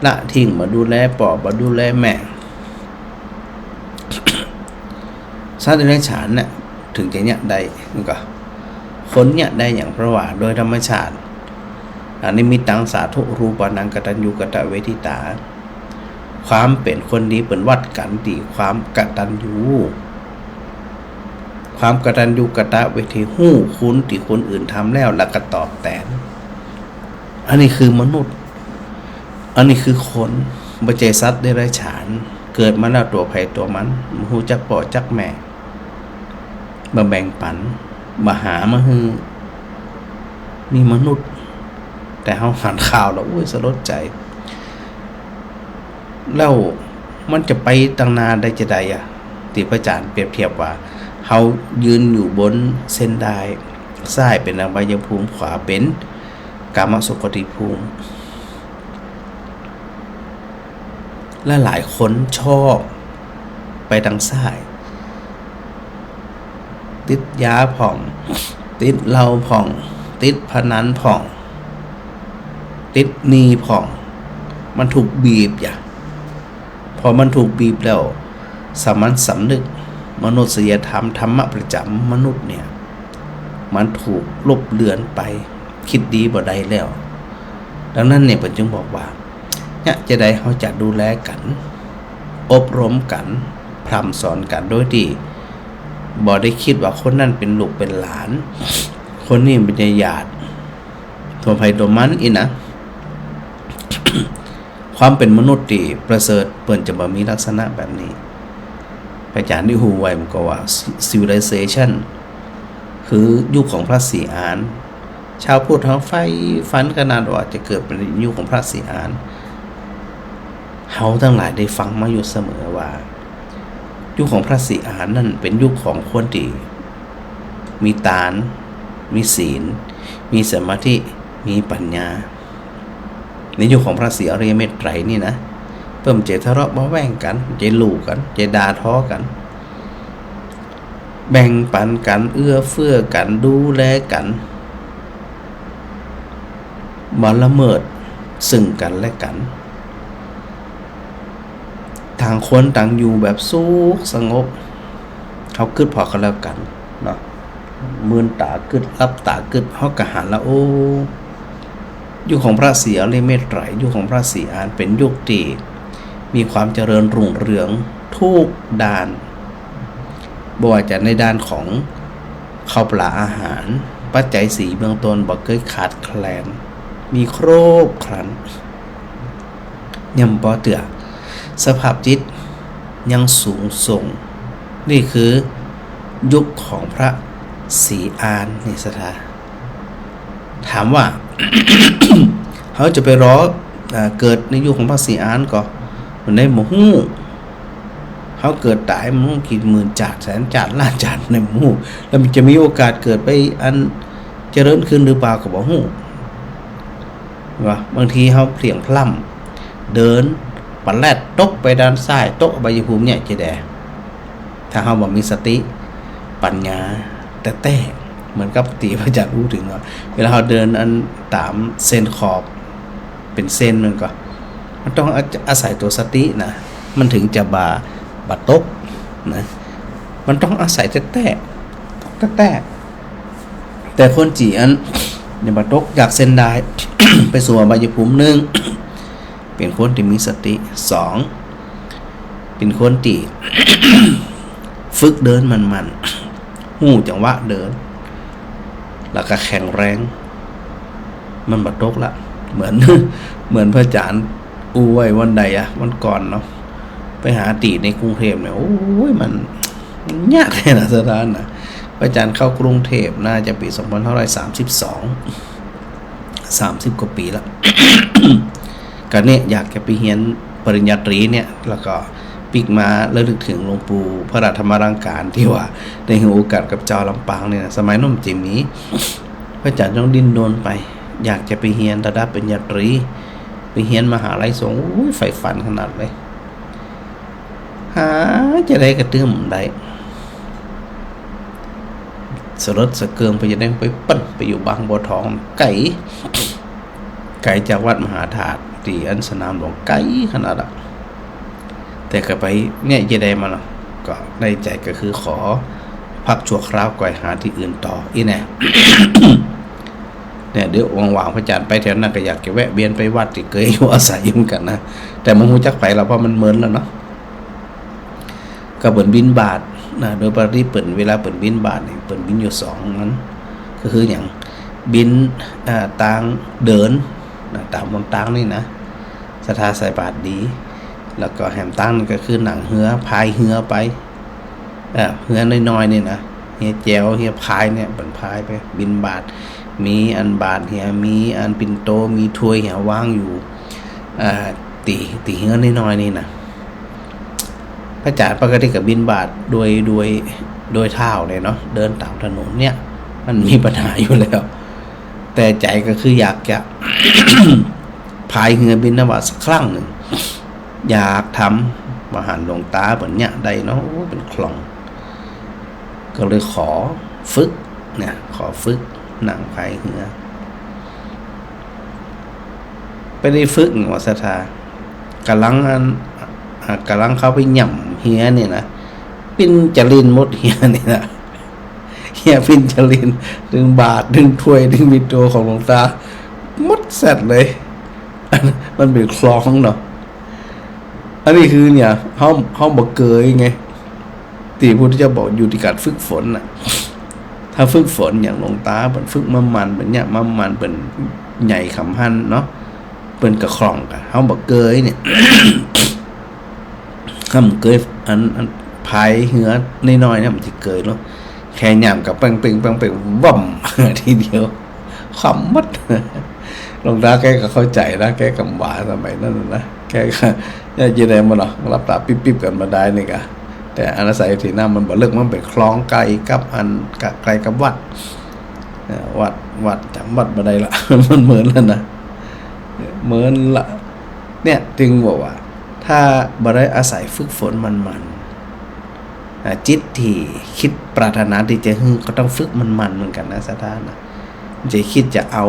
ละทิ้งมาดูแลป่อมาดูแลแม่สัตว์เดรัจฉานเนี่ยถึงจะเนี่ยได้นี่ก็คนเนี่ยได้อย่างเพราะว่าโดยธรรมชาติอันนี้มีตังสาธุรูปานังกตัญญูกตเวทิตาความเป็นคนดีเป็นวัดกันดีความกตัญญูความกตัญญูกตเวทีหู้คุณที่คนอื่นทำแล้วก็ตอบแทนอันนี้คือมนุษย์อันนี้คือคนบ่ใจสัตว์เดรัจฉานเกิดมาแล้วตัวไผตัวมันฮู้จักพ่อจักแม่มาแบ่งปันมาหามาฮือมีมนุษย์แต่เฮาหันข่าวแล้วสลดใจแล้วมันจะไปตั้งนานได้จะใดที่พระอาจารย์เปรียบเทียบว่าเฮายืนอยู่บนเส้นได้ซ้ายเป็นอบายภูมิขวาเป็นกามสุขติภูมิและหลายคนชอบไปทางซ้ายติดยาผ่องติดเหล้าผ่องติดพนันผ่องติดหนี้ผ่องมันถูกบีบพอมันถูกบีบแล้วสามัญสำนึกมนุษยธรรมธรรมะประจำมนุษย์เนี่ยมันถูกลบเลือนไปคิดดีบ่ได้แล้วดังนั้นเนี่ยผมจึงบอกว่าเนี่ยจะได้เขาจะดูแลกันอบรมกันพร่ำสอนกันโดยที่บ่ได้คิดว่าคนนั้นเป็นลูกเป็นหลานคนนี้เป็นญาติตัวไผตัวมันนะ ความเป็นมนุษย์ที่ประเสริฐเปิ้นจะบ่มีลักษณะแบบนี้อาจารย์ที่ฮู้ไว้มันก็ว่า civilization คือยุคของพระศรีอานชาวพุทธทั้งไฟฝันขนาดว่าจะเกิดเป็นยุคของพระศรีอานเฮาทั้งหลายได้ฟังมาอยู่เสมอว่ายุคของพระศรีอานนั่นเป็นยุคของคนที่มีตานมีศีลมีสมาธิมีปัญญาในยุคของพระศรีอริยเมตไตรนี่นะเพิ่มเจทะเลาะเบาแว่งกันเจลู่กันเจด่าท้อกันแบ่งปันกันเอื้อเฟื้อกันดูแลกันบ่ละเมิดซึ่งกันและกันทางคนต่างอยู่แบบสุขสงบเขากึดพอกันแล้วกันเนาะมืนตากึดรับตากึดเฮาก็หันแล้วยุคของพระศรีอริยเมตไตรยุคของพระศรีอานเป็นยุคที่มีความเจริญรุ่งเรืองทุกด้านบ่ว่าจะในด้านของข้าวปลาอาหารปัจจัยสีเบื้องต้นบ่เคยขาดแคลนมีครบครันยังบ่เตือสภาพจิตยังสูงส่งนี่คือยุคของพระศรีอานนี่สถาถามว่า เขาจะไปรอเกิดในยุคของพระศรีอานก็มันได้หมู่ฮู้เขาเกิดตายมันกี่หมื่นจาดแสนจาดล้านจาดในหมู่แล้วมันจะมีโอกาสเกิดไปอันเจริญขึ้นหรือเปล่าก็บ่ฮู้ ว่าบางทีเขาเพียงพล่ำเดินปัดแลดตกไปด้านซ้ายตกใบยภูมิเนี่ยจะแดถ้าเขาบอกมีสติปัญญาแต่เหมือนกับตีพระอาจารย์พูดถึงว่าเวลาเราเดินอันตามเส้นขอบเป็นเส้นมันก็มันต้องอาศัยตัวสตินะมันถึงจะบาตกนะมันต้องอาศัยแต่คนจีอันเนี่ยบาตกอยากเส้นได้ ไปสู่อบายภูมิหนึ่งเป็นคนที่มีสติสองเป็นคนที่ ฝึกเดินมันหู้จังหวะเดินแล้วก็แข็งแรงมันบาตกละเหมือน เหมือนพระอาจารย์อู้ไว้วันใดวันก่อนเนาะไปหาตีในกรุงเทพเนี่ยโอ้ยมันยากเลยนะสถานนะพระอาจารย์เข้ากรุงเทพน่าจะปี2532 30กว่าปีแล้ว ก็เนี่ยอยากจะไปเรียนปริญญาตรีเนี่ยแล้วก็ปิกมาแล้วนึกถึงหลวงปู่พระราชธรรมรังการที่ว่าได้ให้โอกาสกับเจ้าลำปางเนี่ยนะสมัยน้มจิมีพระอาจารย์ต้องดิ้นรนไปอยากจะไปเรียนระดับปริญญาตรีไปเรียนมหาลัยสงฆ์ใฝ่ฝันขนาดเลยหาจะได้กระตื้มได้สรดสะเกิงไปจะได้ไปปั้นไปอยู่บางบัวทองไก่จากวัดมหาธาตุที่อันสนามหลวงไก่ขนาดนั้นแต่ก็ไปเนี่ยจะได้มาเนาะก็ในใจก็คือขอพักชั่วคราวก่อยหาที่อื่นต่ออีแน่ เนี่ยเดี๋ยวว่างๆพระอาจารย์ไปแถวนั้นก็อยากจะแวะเวียนไปวัดที่เคยอยู่อาศัยเหมือนกันนะแต่มันหูจักไปแล้วเพราะมันเหมือนแล้วเนาะก็เปิ่นบินบาทนะโดยปกติเปิ่นเวลาเปิ่นบินบาทเนี่ยเปิ่นบินอยู่2นั้นก็คืออย่างบินตางเดินนะตามบนตางนี่นะศรัทธาใส่บาทดีแล้วก็แหมตั้งก็คือหนังเหือพายเหือไปเหือน้อยๆนี่นะเฮียแจวเฮียพายเนี่ยเปิ่นพายไปบินบาทมีอันบาทเฮียมีอันปิ่นโตมีถ้วยเฮียวางอยู่ตีเหือน้อยๆนี่นะพระอาจารย์ปกติกับบินบาทโดยเท้าเลยเนาะเดินตามถนนเนี่ยมันมีปัญหาอยู่แล้วแต่ใจก็คืออยากจะ พายเหือบินบาตสักครั้งหนึ่งอยากทำมหันหลวงตาแบบเนี้ยได้เนาะเป็นคลองก็เลยขอฝึกเนี่ยขอฝึกนั่งพายเหือไปได้ฝึกวัดศรัทธากำลังเข้าไปหย่ำเฮียเนี่ยนะปินจรินมดเฮียเนี่ยนะเฮียปินจรินดึงบาทดึงถ้วยดึงวิดโอของหลวงตามดเสร็จเลยมันเป็นคลองเนาะอันนี้คือเนี่ยเขาบอกเกยไงตีพุทธเจ้าบอกอยู่ที่การฝึกฝนน่ะถ้าฝึกฝนอย่างหลวงตาเป็นฝึกมันเป็นเนี่ยมันเป็นใหญ่ขำหันเนาะเป็นกระคลองกันเขาบอกเกยเนี่ย คำเกยอันพายเหือน้อยๆเนี่ยมันจะเกยเนาะแค่หยามกับเป่งว่ำทีเดียวขำมัดหลวงตาแกก็เข้าใจนะแกกำบาสมัยนั้นนะแกก็จะได้มาเนาะรับตาปิ๊บกันมาได้นี่กะแต่อันอาศัยที่น้ามันบ่เลิกมันไปคล้องไกลกับอันไกลกับวัดจำวัดมาได้ละ มันเหมือนแล้วนะเหมือนละเนี่ยจึงบอกว่าถ้าบ่ได้อาศัยฝึกฝนมันจิตที่คิดปรารถนาที่จะก็ต้องฝึกมันเหมือนกันนะสถานะจะคิดจะเอา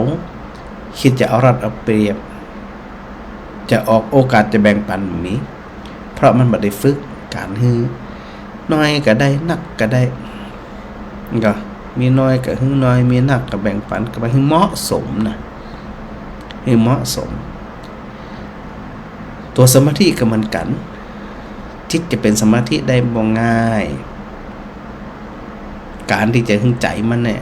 รัดเอาเปรียบจะออกโอกาสจะแบ่งปันมีเพราะมันบ่ได้ฝึกการน้อยก็ได้นักก็ได้ก็มีน้อยก็น้อยมีนักก็แบ่งปันก็ไปให้เหมาะสมนะให้เหมาะสมตัวสมาธิก็เหมือนกันจิตจะเป็นสมาธิได้บ่ง่ายการที่จะใจมันเนี่ย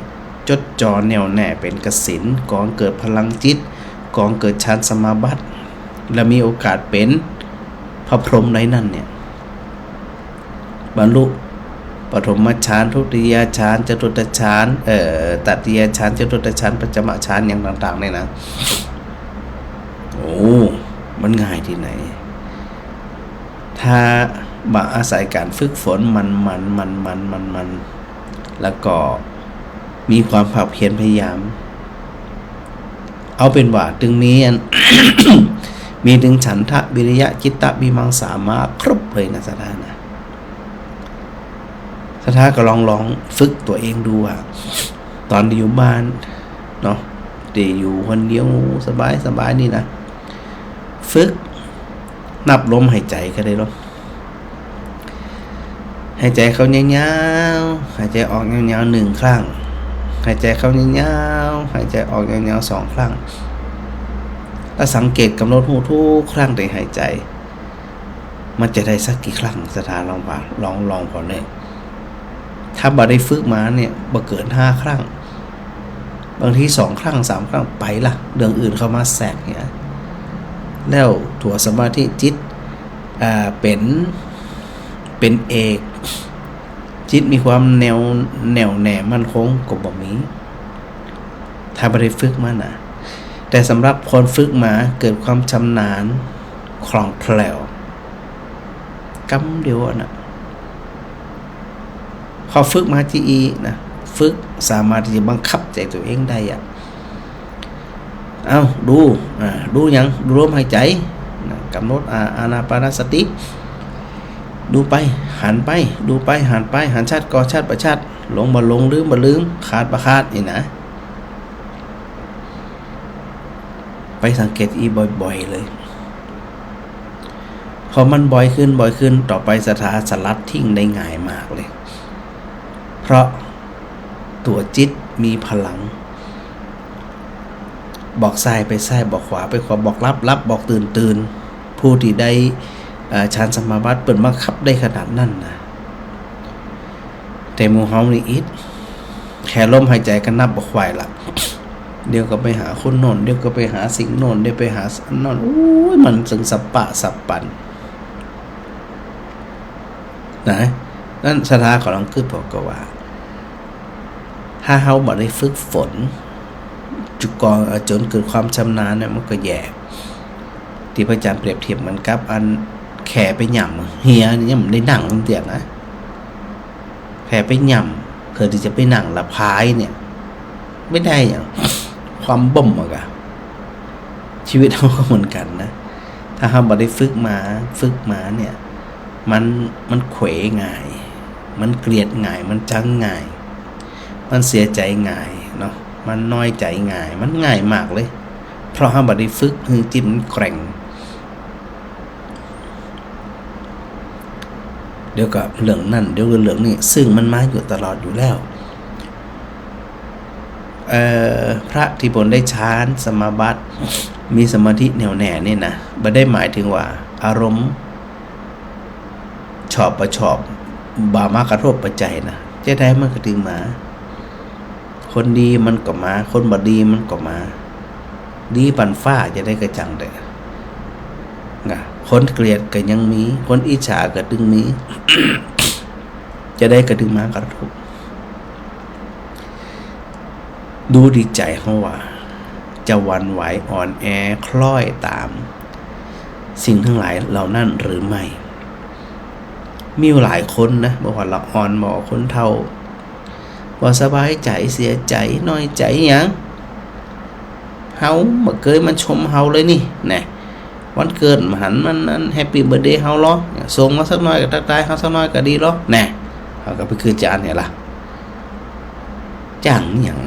จดจ่อแน่วแน่เป็นกสิณก่อเกิดพลังจิตก่อเกิดฌานสมาบัติและมีโอกาสเป็นพระพรหมในนั้นเนี่ยบรรลุปฐมฌานทุติยฌานจตุตฌานตติยฌานจตุตฌานปัจจมฌานอย่างต่างๆเนี่ยนะโอ้มันง่ายที่ไหนถ้ามาอาศัยการฝึกฝนมันแล้วก็มีความภาคเพียรพยายาม เอาเป็นว่าถึงมีอัน มีถึงฉันทะวิริยะจิตตะวิมังสามาครบเลยนะสถานะสถาก็ลองฝึกตัวเองดูว่าตอนที่อยู่บ้านเนาะที่อยู่คนเดียวสบายนี่นะฝึกนับลมหายใจก็ได้ลมหายใจเข้ายาวๆหายใจออกยาวๆ1 ครั้งหายใจเข้ายาวๆหายใจออกยาวๆ2 ครั้งแล้วสังเกตกำหนดหูทุกครั้งที่หายใจมันจะได้สักกี่ครั้งสถานลองว่าลองก่อนเลยถ้าบ่ได้ฝึกมาเนี่ยบ่เกิน5 ครั้งบางที2 ครั้ง3 ครั้งไปละเรื่องอื่นเข้ามาแทรกเนี่ยแล้วตัวสมาธิจิตเป็นเอกจิตมีความแน่วแน่มั่นคงก็บ่มีถ้าบ่ได้ฝึกมานะแต่สำหรับคนฝึกมาเกิดความชำนาญคล่องแคล่วกำเดียวนะพอฝึกมาที่อีนะฝึกสามารถที่จะบังคับใจตัวเองได้อะเอาดูยังดูลมหายใจนะกำหนดอานาปานสติดูไปหันไปดูไปหันไปหันชัดก็ชัดประชัดลงมาลงลืมมาลืมขาดประขาดนี่นะไปสังเกตอีบ่อยๆเลยพอมันบ่อยขึ้นต่อไปสถาสลัดทิ้งได้ง่ายมากเลยเพราะตัวจิตมีพลังบอกซ้ายไปซ้ายบอกขวาไปขวาบอกรับบอกตื่นผู้ที่ได้ฌานสมาบัติเปิดบังคับได้ขนาดนั้นนะแต่หมู่เฮานี่อิดแค่ลมหายใจก็นับบ่ไหวละเดี๋ยวก็ไปหาคนโน่นเดี๋ยวก็ไปหาสิ่งโน่นเดี๋ยวไปหาอันโน่นมันสึงสับปะสับปันนะนั่นสถาขอลองขึ้นบอกก็ว่าถ้าเฮาบ่ได้ฝึกฝนจุกองจนเกิดความชำนาญเนี่ยมันก็แย่ที่พระอาจารย์เปรียบเทียบเหมือนกับอันแข่ไปหย่ำเฮียนี่มันได้หนังเตียนะแข่ไปหย่ำเพื่อที่จะไปหนังละพายเนี่ยไม่ได้อย่างความบ่มอะชีวิตเราก็เหมือนกันนะถ้าเราบ่ได้ฝึกมาเนี่ยมันเขวง่ายมันเกลียดง่ายมันจังง่ายมันเสียใจง่ายเนาะมันน้อยใจง่ายมันง่ายมากเลยเพราะเราบ่ได้ฝึกคือจิตมันแกร่งเดี๋ยวกับเรื่องนั่นเดี๋ยวกับเรื่องนี้ซึ่งมันมาอยู่ตลอดอยู่แล้วพระที่ผลได้ฌานสมาบัติมีสมาธิแน่วแน่นี่นะไม่ได้หมายถึงว่าอารมณ์ชอบประชอบบามากระทบปัจจัยนะจะได้มันก็ถึงมาคนดีมันก็มาคนบ่ดีมันก็มาดีปันฟ้าจะได้กระจังได้นะคนเกลียดก็ยังมีคนอิจฉาก็ดึงมี จะได้กระดึงมากระทบดูดีใจเขาว่าจะวันไหวอ่อนแอคล้อยตามสิ่งทั้งหลายเหล่านั้นหรือไม่มีหลายคนนะบอกว่าละอ่อนบอกคนเท่าว่าสบายใจเสียใจน้อยใจยังเฮามาเกยมันชมเฮาเลยนี่นะวันเกิดหันมันนั้นแฮปปี้เบิร์ธเดย์เฮาล้อส่งมาสักหน่อยก็ทักทายเฮาสักหน่อยก็ดีล้อนะเขาก็ไปคืนจานเนี่ยล่ะจังอย่าง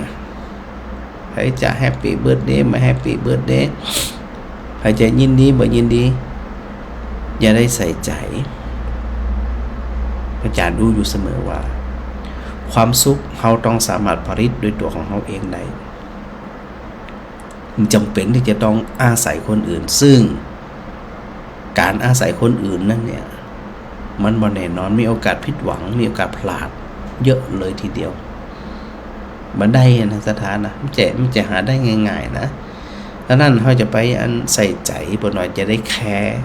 ใครจะแฮปปี้เบิร์ธเดย์มาแฮปปี้เบิร์ธเดย์ใครจะยินดีบ่ยินดีอย่าได้ใส่ใจอาจารย์ดูอยู่เสมอว่าความสุขเราต้องสามารถผลิตด้วยตัวของเราเองได้มันจำเป็นที่จะต้องอาศัยคนอื่นซึ่งการอาศัยคนอื่นนั่นเนี่ยมันบ่แน่นอนมีโอกาสผิดหวังมีโอกาสพลาดเยอะเลยทีเดียวบันไดนะสถานะมันจะหาได้ง่ายๆนะแล้วนั่นเขาจะไปอันใส่ใจบ่หน่อยจะได้แคร์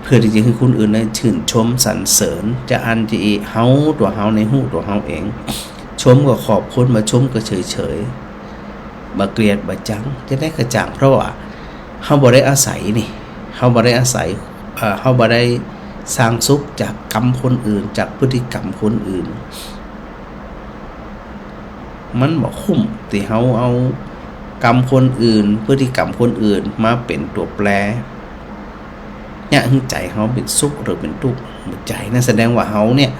เพื่อที่จะให้คนอื่นได้ชื่นชมสรรเสริญจะอันที่เฮาตัวเฮาในหูตัวเฮาเองชมก็ขอบคุณมาชมก็เฉยๆบ่เกลียดบ่จังจะได้กระจ่างเพราะว่าเฮาบ่ได้อาศัยนี่เฮาบ่ได้อาศัยเฮาบ่ได้สร้างสุขจากกรรมคนอื่นจากพฤติกรรมคนอื่นมันบ่คุ้มที่เฮาเอา กรรมคนอื่นพฤติกรรมคนอื่นมาเป็นตัวแปรเนี่ยใจเฮาเป็นสุขหรือเป็นทุกข์ใจนั่นแสดงว่าเฮาเนี่ย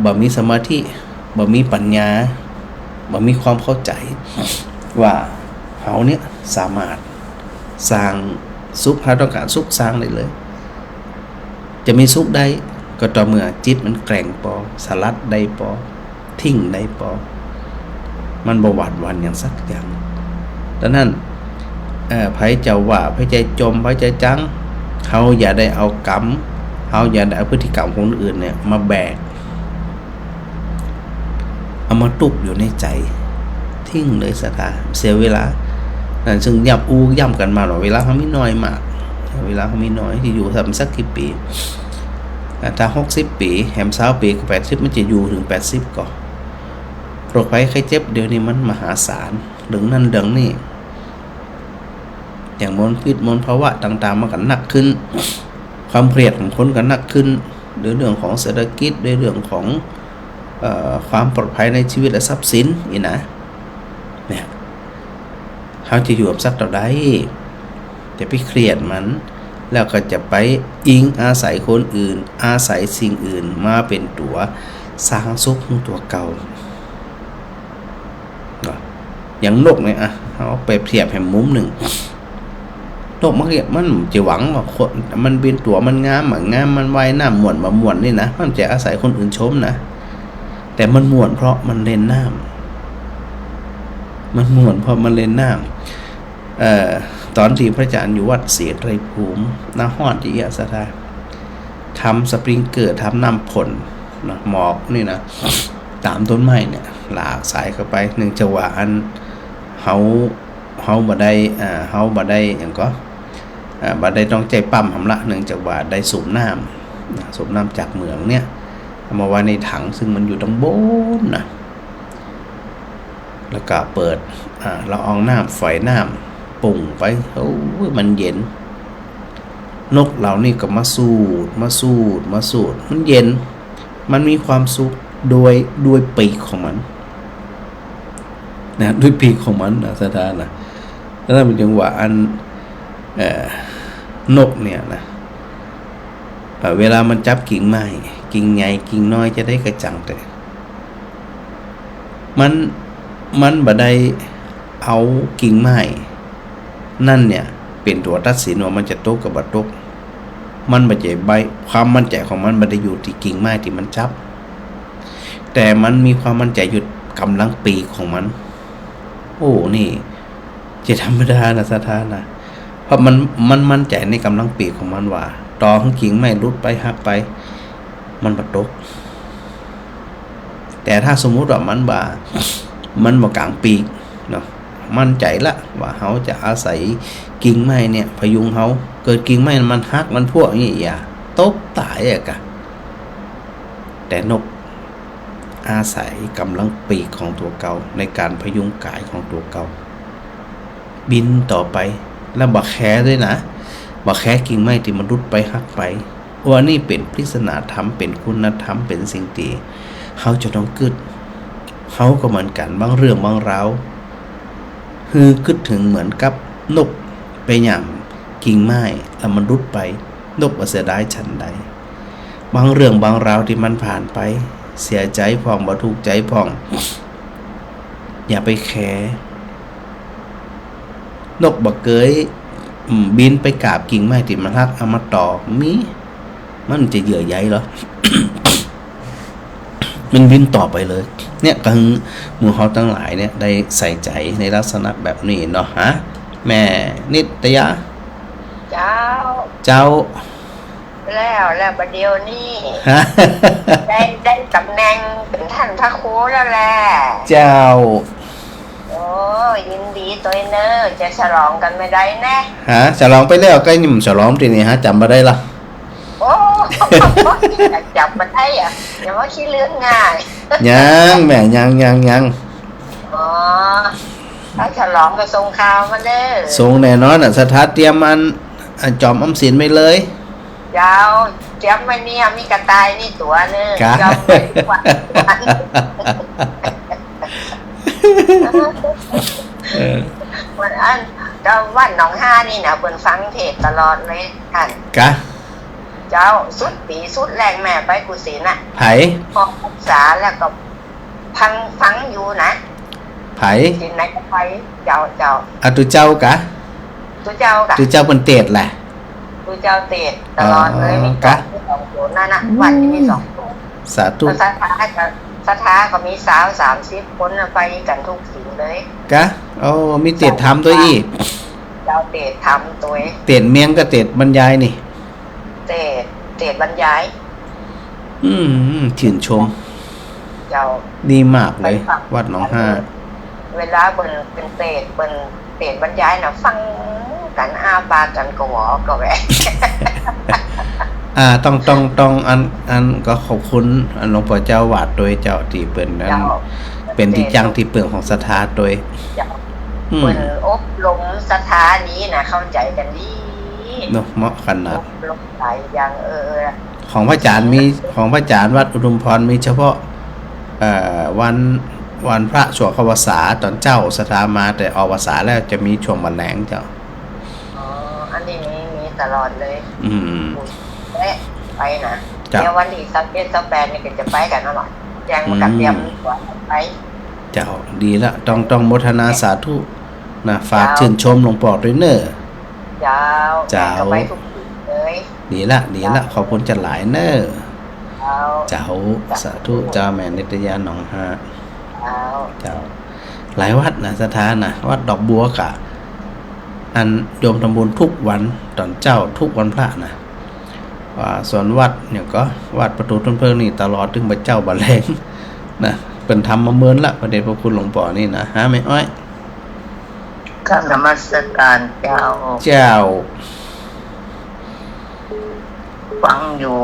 บ่มีสมาธิบ่มีปัญญาบ่มีความเข้าใจว่าเฮาเนี่ยสามารถสร้างสุขถ้าต้องการสุขสร้างได้เลยจะมีสุขได้ก็ต่อเมื่อจิตมันแกร่งพอสลัดได้พอทิ้งได้พอมันบ่หวาดหวั่นอย่างสักอย่างดังนั้นไผจะว่าไผใจจมไผใจจังเฮาอย่าได้เอากรรมเฮาอย่าได้เอาพฤติกรรมของคนอื่นเนี่ยมาแบกเอามาตุกอยู่ในใจทิ้งเลยซะค่ะเสียเวลานั่นซึ่งย่ำกันมาหรอเวลาเขามีน้อยมากเวลาเขามีน้อยที่อยู่ทำสักกี่ปีถ้า60 ปีแหม20 ปีกับ80มันจะอยู่ถึง80ก่อนโรคภัยไข้เจ็บเดี๋ยวนี้มันมหาศาลเรื่องนั้นเรื่องนี้อย่างมลพิษมลภาวะต่างๆมันก็หนักขึ้นความเครียดของคนก็หนักขึ้นเรื่องของเศรษฐกิจเรื่องของความปลอดภัยในชีวิตและทรัพย์สินนี่นะเนี่ยเขาจะอยู่กับสักต่อใดจะไปเครียดมันแล้วก็จะไปอิงอาศัยคนอื่นอาศัยสิ่งอื่นมาเป็นตัวสร้างสุขของตัวเก่าอย่างนกเนี่ยเขาไปเทียบให้มุมหนึ่งนกมันจะหวังว่าคนมันเป็นตัวมันงามมันว่ายน้ำม่วนนี่นะมันจะอาศัยคนอื่นชมนะแต่มันม่วนเพราะมันเล่นน้ำมันม่วนเพราะมันเล่นน้ำตอนที่พระอาจารย์อยู่วัดศรีไตรภูมินาฮอดที่สถานทำสปริงเกอร์ทำน้ำผลนะหมอกนี่นะตามต้นไม้เนี่ยหลากสายเข้าไปหนึ่งจังหวะอันเฮาบ่ได้อย่างก็บ่ได้ต้องใจปั๊มหำละหนึ่งจังหวะได้สูบน้ำจากเมืองเนี่ยเอามาไว้ในถังซึ่งมันอยู่ตรงบนนะแล้วก็เปิดละอองน้ำฝอยน้ำปุ่งไปมันเย็นนกเหล่านี้ก็มาสูดมันเย็นมันมีความสุขด้วยปีกของมันนะด้วยปีกของมันนะสถานนะแล้วมันจังหวะอันนกเนี่ยนะเวลามันจับกิ่งไม้กิ่งใหญ่กิ่งน้อยจะได้กระจังแต่มันบ่ได้เอากิ่งไม้นั่นเนี่ยเป็นตัวตัดสินว่ามันจะตกกับบ่ตกมันบ่ใจใบความมั่นใจของมันบ่ได้อยู่ที่กิ่งไม้ที่มันจับแต่มันมีความมั่นใจอยู่กำลังปีกของมันโอ้นี่จะธรรมดานะสถานะเพราะมันมั่นใจในกำลังปีกของมันว่าตอของกิ่งไม้รุดไปหักไปมันบ่ตกแต่ถ้าสมมุติว่ามันบ่กลางปีกเนาะมั่นใจละว่าเฮาจะอาศัยกิ่งไม้เนี่ยพยุงเฮาเกิดกิ่งไม้มันหักมันพวกนี้อย่าตกตายกะแต่นกอาศัยกำลังปีกของตัวเก่าในการพยุงกายของตัวเก่าบินต่อไปแล้วบ่แคด้วยนะบ่แคกิ่งไม้ที่มันรุดไปหักไปว่านี่เป็นปริศนาธรรมเป็นคุณธรรมเป็นสิ่งที่เฮาจะต้องกึดเฮาก็เหมือนกันบางเรื่องบางราวคือคิดถึงเหมือนกับนกไปหย่ำกิ่งไม้แล้วมันรุดไปนกว่าเสียดายฉันใดบางเรื่องบางราวที่มันผ่านไปเสียใจพ่องบ่ถูกใจพ่องอย่าไปแคร์นกบ่เกยบินไปกราบกิ่งไม้ที่มันหักเอามาต่อมันจะเยื่อใยเหรอ มันบินต่อไปเลยเนี่ยทั้งหมู่เฮาทั้งหลายเนี่ยได้ใส่ใจในลักษณะแบบนี้เนาะฮะแม่นิตยาเจ้าแล้วบัดเดียวนี้ ได้ตำแหน่งเป็นท่านพระครูแล้วแหละเจ้าโอ้ยินดีตัวเนอจะฉลองกันไม่ได้แน่ฮะฉลองไปแล้วใกล้นี่มันฉลองทีนี้ฮะจำบ่ได้ล่ะโอ้จับมาได้อ่ะอย่าว่าขี้เรื่องง่ายยังแม่ยังอ๋อถ้าฉลองก็ส่งข่าวมาเด้อส่งแน่นอนอ่ะสถานเตรียมมันจอมอมสินไปเลยยาวเตรียมไว้เนี่ยมีกระต่ายนี่ตัวนึงจอมไปทุกวัน เออ วันอันเจ้าวันหนองห้านี่นะเปิ่นฟังเทศตลอดเลยท่าน กะ เจ้าสุดปีสุดแรงแม่ไปกุศิลป์น่ะ ไผ พอศึกษาแล้วก็ฟังอยู่นะ ไผ สินไหนก็ไปเจ้า อะตุเจ้ากะ ตัวเจ้ากะ ตุเจ้าเพิ่นเตดแหละ ตัวเจ้าเทศตลอดเลยมี กะ สองตัวนั่นน่ะวันที่มีสองตัว สาธุ สถาก็มีสาว30 คนน่ะไปกันทุกสิ่งเลย กะโอ้มีเตดทำตัวอีก เจ้าเทศทำตัว เตดเมียงก็เตดบรรยายนี่ เทศบรรยาย ชื่นชม เจ้า ดีมากเลย วัดหนองห้า เวลาเป็นเทศบรรยายน่ะฟังกันอาปากกันก็หวอก็แหว ต้องอันก็ขอบคุณอันหลวงพ่อเจ้าวาดโดยเจ้าที่เปิ้นนั้น เจ้า เป็นที่จังที่เปลืองของศรัทธาโดย เจ้าเพิ่นอบรมสถานี้นะเข้าใจกันดี เนาะเหมาะขนา อ ด บรมหลายอย่างของพระอาจารย์มีของพระอาจารย์วัดอุดมพรมีเฉพาะวันพระสวดเข้าพรรษาตอนเจ้าศรัทธามาแต่ออกพรรษาแล้วจะมีช่วงวันแหลงเจ้า อ๋ออันนี้มีตลอดเลย แวะไปนะ จ้ะ เดี๋ยววันที่27-28นี่ก็จะไปกันหน่อยแจ้งมากับเตรียมก่อนไป เจ้าดีละต้องโมทนาสาธุนะฝากชื่นชมหลวงปู่ด้วยเนอะ เจ้า เจ้า จะไปทุกที่เลย ดีละขอบคุณจะหลายเนอะ เจ้า เจ้าสาธุเจ้าแม่นิตยาหนองฮา เจ้า เจ้าหลายวัดนะสถานนะวัดดอกบัวกะอันโยมทำบุญทุกวันตอนเจ้าทุกวันพระนะส่วนวัดเนี่ยก็วัดประตูต้นเพลิงนี่ตลอดถึงพระเจ้าบัลเลงนะเป็นทำมาเมินละประเดชพระคุณหลวงพ่อนี่นะฮะไม่อ้อย ข้านมัสการเจ้า เจ้า ฟังอยู่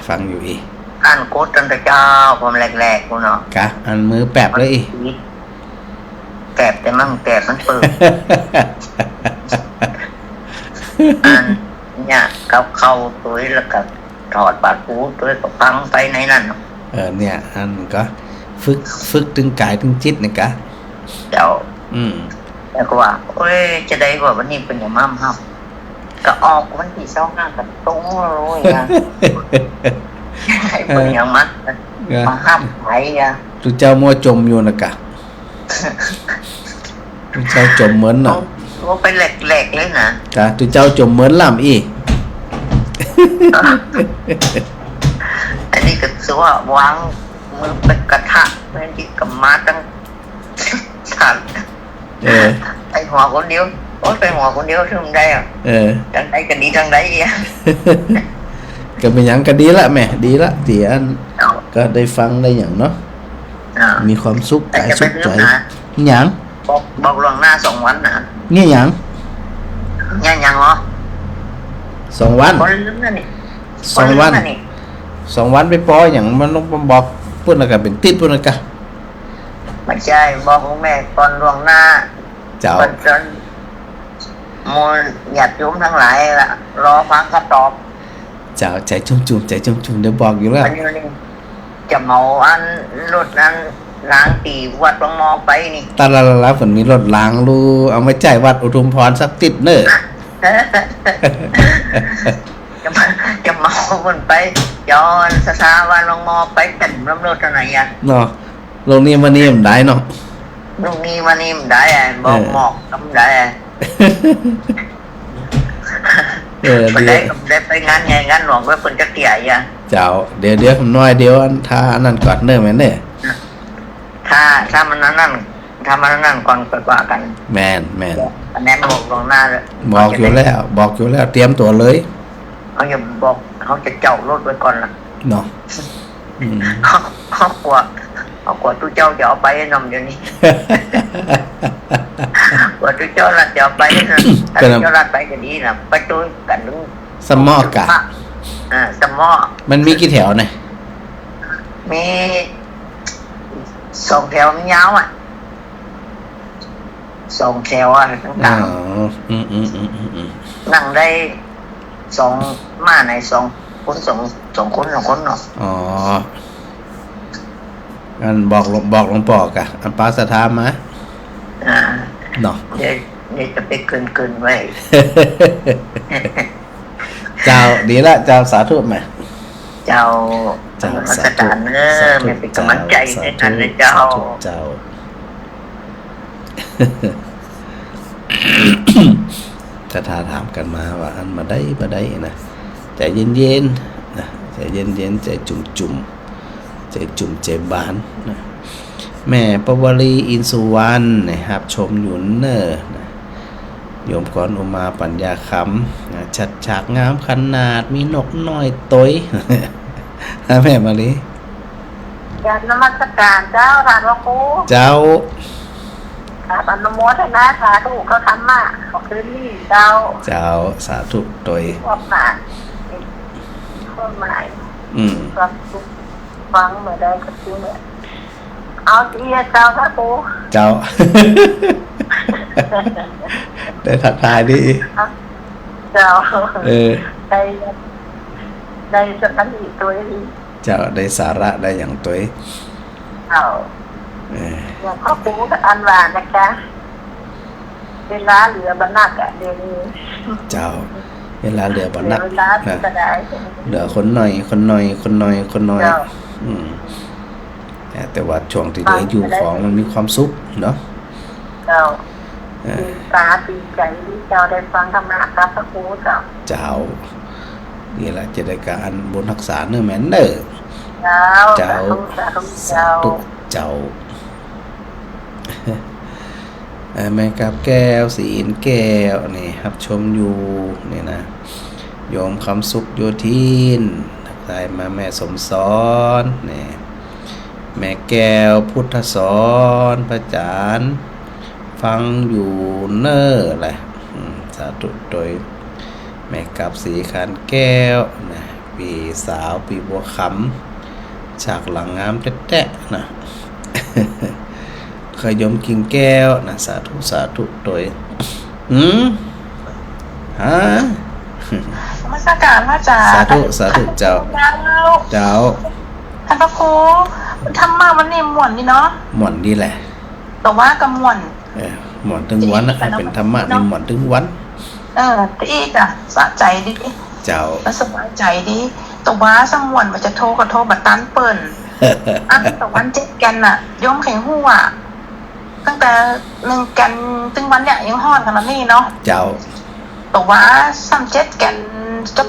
ฟังอยู่อีก อ่านโคตรตั้งแต่เจ้าผมแรกๆกูเนาะ กะอันมือแปบเลยอีก แกบแต่มั่งแกบมันเปิด อันเนี่ยกับเข้าตัวแล้วก็ถอดบาดหูตัวก็ฟังไปในนั้นเนาะ เนี่ยอันก็ฝึกถึงกายถึงจิตนี่กะ เจ้า อืม แล้วก็ว่าโอ้ยจะได้ว่าวันนี้เป็นอย่างมั่มเฮาก็ออกวันที่25กันตรงเลยอ่ะให้เป็นอย่างมัดมาห้ามไปอ่ะ ทุกเจ้ามัวจมอยู่นะกะทุกเจ้าจมเหมือนน่ะ ว่าไปแหลกๆเลยนะ กะทุกเจ้าจมเหมือนล่ำอี อันนี้ก็คือว่าวางมือเป็นกระทะเป็นที่กับมาตั้งสั่นไอหัวคนเดียวโอ้ยไปหัวคนเดียวทำได้อ่ะทางใดกันดีทางใดดีอ่ะ ก็เป็นอย่างก็ดีละแม่ดีละเตียนก็ได้ฟังได้อย่างเนาะมีความสุขกายสุขใจหยัง บอกล่วงหน้า2 วันนะ เงี้ยหยัง เนี่ยยังเหรอ 2 วัน คนลืมนั่นนี่ 2 วัน2 วันไปปออย่างมันต้องบอกเพื่อนกันเป็นติดเพื่อนกัน ไม่ใช่บอกแม่ก่อนล่วงหน้า เจ้า จนมูลหยาดยุ้มทั้งหลายละรอฟังคำตอบ เจ้าใจจุ่มเดี๋ยวบอกอยู่แล้ว อันนี้จะเมาอันรถนั้นล้างตีวัดบางมอไปนี่ ตาละฝนมีรถล้างรูเอามาจ่ายวัดอุทุมพรสักติดเนอะ จะเมาคนไปย้อนสถาวันบางมอไปกันรำรถเท่าไหร่อ่ะ เนาะลงนี้มานี่มันได้เนาะ ลูกนี้มานี่มันได้อ่ะบอกหมอกทำได้อ่ะไปได้ไปงานใหญ่งานหลวงไว้คนจะเกี่ยอ่ะ เจ้าเดี๋ยวผมน้อยเดี๋ยวถ้าอันนั้นก่อนเนอะแม่เนอะ ถ้ามันนั่นก่อนไปกว่ากัน แมน อันนี้บอกลงหน้าเลย บอกอยู่แล้วเตรียมตัวเลย เขาจะบอกเขาจะเจ้ารถไว้ก่อนล่ะ เนาะ เขากลัวตู้เจ้าจะเอาไปนำอยู่นี่ กลัวตู้เจ้ารัดจะเอาไปนะถ้าตู้เจ้ารัดไปก็ดีนะไปตู้กันนึง สมอกะ สมอ มันมีกี่แถวเนี่ย มี2 แถวมันยาวอ่ะ2 แถวอ่ะทั้งกลางนั่งได้2มาใน2 คน2 คนเนาะ อ๋อ อันบอกหลวงพ่อกะอันปาสถามาเนาะ เดี๋ยวจะไปเกินไว้ เจ้าดีละเจ้าสาธุไหม เจ้ามาสถานเนอะไม่เป็นกำลังใจให้กันนะเจ้า เจ้า ถ้าถามกันมาว่าอันมาได้นะใจเย็นๆนะใจเย็นๆใจจุ่มใจบานนะแม่ปวลีอินสุวรรณนะครับชมอยู่เนอนะโยมก่อนอุมาปัญญาคำนะชัดฉากงามขนาดมีนกน้อยต้อย แม่มาลีกราบนมัสการเจ้าท่านพระครู เจ้า ครับอนุโมทนาสาธุเขาทำมาเขาคืนนี่เจ้าสาธุโดยความหมายความสุขฟังเมื่อใดก็คือเนี่ยเอาที่เจ้าพระครูเจ้า ได้ทักทายดีเจ้าได้สักนิดตัวนี้เจ้าได้สาระได้อย่างตัวเจ้าอย่างพ่อครูกับอันวานะคะเวลาเหลือบรรณักอ่ะเดี๋ยวนี้เจ้าเวลาเหลือบรรณักเหลือคนหน่อยแต่ว่าช่วงที่เหลืออยู่ของมันมีความสุขเนาะเจ้าตาตีใจที่เจ้าได้ฟังธรรมะกับพระครูเจ้านี่แหละจะได้การบุญรักษาเนื้อแม่นเด้อเจ้าเจ้าแม่กับแก้วสีอินแก้วนี่ครับชมอยู่นี่นะโยมคำสุขโยธินใส่มาแม่สมสอนนี่แม่แก้วพุทธสอนพระจารย์ฟังอยู่เนอแหละสาธุโดยแม่กับสีขันแก้วนะปีสาวปีบัวคำฉากหลังงามแต๊ะๆนะขยมกิ่งแก้วนะสาธุโดยฮะมาสักการพระอาจารย์สาธุเจ้าท่านพระครูทำมาวันนี้ม่วนนี่เนาะม่วนดีแหละแต่ว่ากับม่วนม่วนถึงวันนะเป็นธรรมะนี่ม่วนถึงวันอีกอ่ะสะใจดิเจ้าแล้วสบายใจดิแต่ว่าสมวนมันจะโทรก็โทรบัดตันเปิ้นอันแต่วัน7กันน่ะย่อมแข็งหัวตั้งแต่1กันถึงวันเนี้ยยังฮ้อนขนาดนี้เนาะเจ้าแต่ว่า37กัน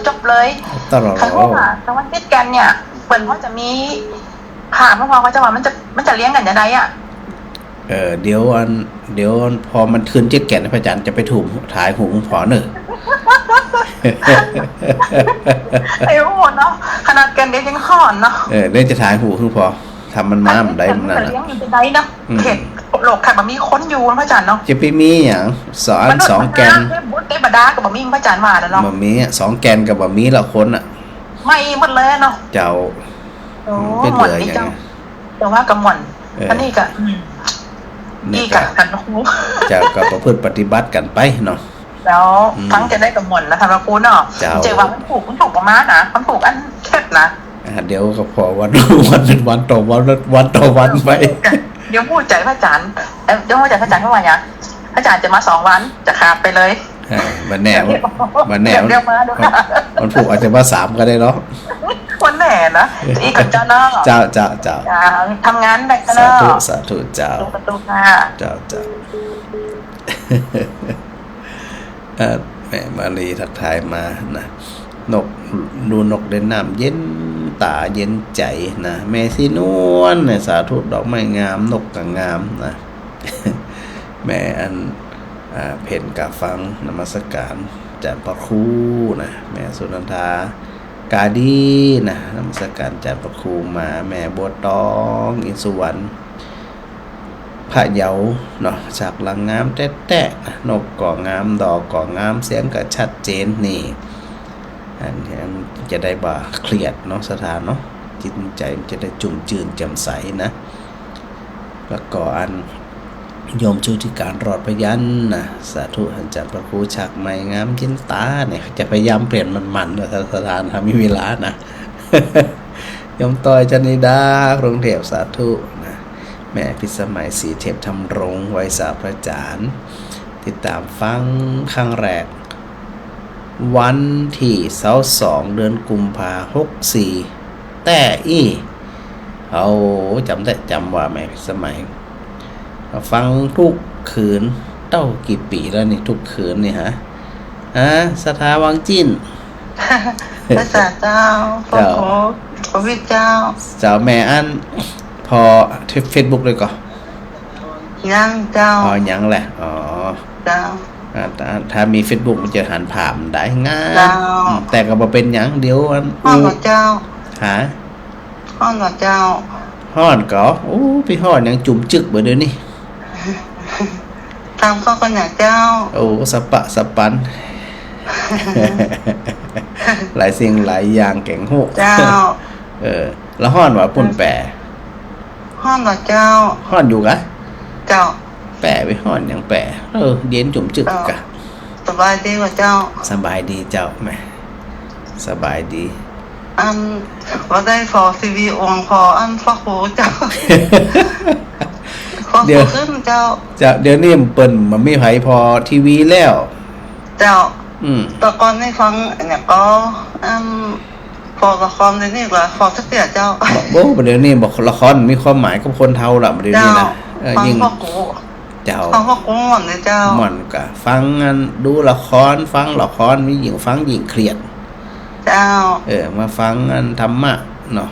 จบเลยตลอดใครว่าแต่วัน7กันเนี่ยเปิ้นว่าจะมีผ่าเมื่อวานเขาจะว่ามันจะเลี้ยงกันยังไงอ่ะเดี๋ยวพอมันคืน7แก่นพระอาจารย์จะไปถูกถ่ายหูพอเนอะไอ้โหเนาะขนาดกันเด็กยังห่อนเนาะเดี๋ยวจะถ่ายหูคือพอทำมันมาได้มันน่ะเลี้ยงอยู่ได้เนาะเห็ดโลกค่ะบ่มีคนอยู่พระอาจารย์เนาะจะไปมีอย่าง2แกนบุตรได้บดากับบ่มีพระอาจารย์ว่าแล้วเนาะบ่มี2แกนกับบ่มีละคนอ่ะไม่หมดเลยเนาะเจ้าเป็นเหลืออย่างเงี้ยแต่ว่ากับหม่อนอันนี้ก็นี่กันครูจะก็ประพฤติปฏิบัติกันไปเนาะแล้วทั้งจะได้กับหม่อนนะท่านครูเนาะเจว่ามันถูกประมาณนะมันถูกอันแคบนะเดี๋ยวก็พอวันเป็นวันต่อวันไปเดี๋ยวพูดใจพระอาจารย์เดี๋ยวพูดใจพระอาจารย์ว่าไงพระอาจารย์จะมา2วันจะขาดไปเลยวันแน่มันผูกอาจจะมา3ก็ได้เนาะวันแน่นะอีกกับเจ้าเนาะเจ้าทำงานแบบเนาะสาธุเจ้าประตูค่ะเจ้าแม่มาลีทักทายมานะนกดูนกเด่นน้ำเย็นตาเย็นใจนะแม่สีนวลเนี่ยสาธุดอกไม้งามนกก็งามนะแม่อันเพ่นกาฟังนมัสการจากพระครูนะแม่สุนันทากาดีนะนมัสการจากพระครูมาแม่บัวตองอินสุวรรณพระเยาเนาะจากหลังงามแต๊ะนกก่องามดอกก่องามเสียงก็ชัดเจนนี่อันนี้จะได้บ่าเครียดเนาะสถานเนาะจิตใจมันจะได้จุ่มจืนแจ่มใสนะแล้วก็อันโยมชูที่การรอดพยัญนะสาธุหันจัดพระครูฉากใหม่งามยินตาเนี่ยจะพยายามเปลี่ยนมันๆนะสถานทำมีเวลานะโยมต้อยจันนิดากรุงเทพสาธุนะ ม่พิสมัยศรีเทพธรรมรงค์ไวยสาพระจารย์ติดตามฟังครั้งแรกวันที่22เดือนกุมภา64แต่เอาจำว่าแม่พิสมัยฟังทุกคืนเต้ากี่ปีแล้วนี่ทุกคืนนี่ฮะสถาวังจิ้นภาษาเจ้าพระวิเจ้าแม่อันพอที่ Facebook เลยก่อนยังเจ้ายังแหละเจ้าถ้ามี Facebook มันจะหันผ่านได้ง่ายแต่ก็บ่เป็นหยังเดี๋ยวฮ้อนเจ้าฮ้อนเจ้าฮ้อนก็พี่ฮ้อนยังจุ่มจึกบ่เดี๋ยวนี้ตามข้อกันหนักเจ้าสปะสปันหลายสิ่งหลายอย่างแก่งโหเจ้าแล้วฮ้อนว่าปุ่นแปรฮ้อนเจ้าฮ้อนอยู่กะเจ้าแปรไปฮ้อนอย่างแปรเย็นจุ่มจึกกะสบายดีกว่าเจ้าสบายดีเจ้าแม่สบายดีว่าได้ฟอซีวีองพอฟักโหเจ้าเดี๋ยวขึ้นเจ้าเดี๋ยวนี้เปิ้นมันมีไผพอทีวีแล้วเจ้าแต่ก่อนให้ฟังเนี่ยก็ฟอละครเดี๋ยวนี้กว่าฟอสักเดียวเจ้าเดี๋ยวนี้บอกละครมีความหมายกับคนเฒ่าล่ะเดี๋ยวนี้นะยิ่งฟังพ่อกูหม่อนเลยเจ้าหม่อนก็ฟังดูละครฟังละครมีหญิงฟังหญิงเครียดเจ้ามาฟังธรรมะเนาะ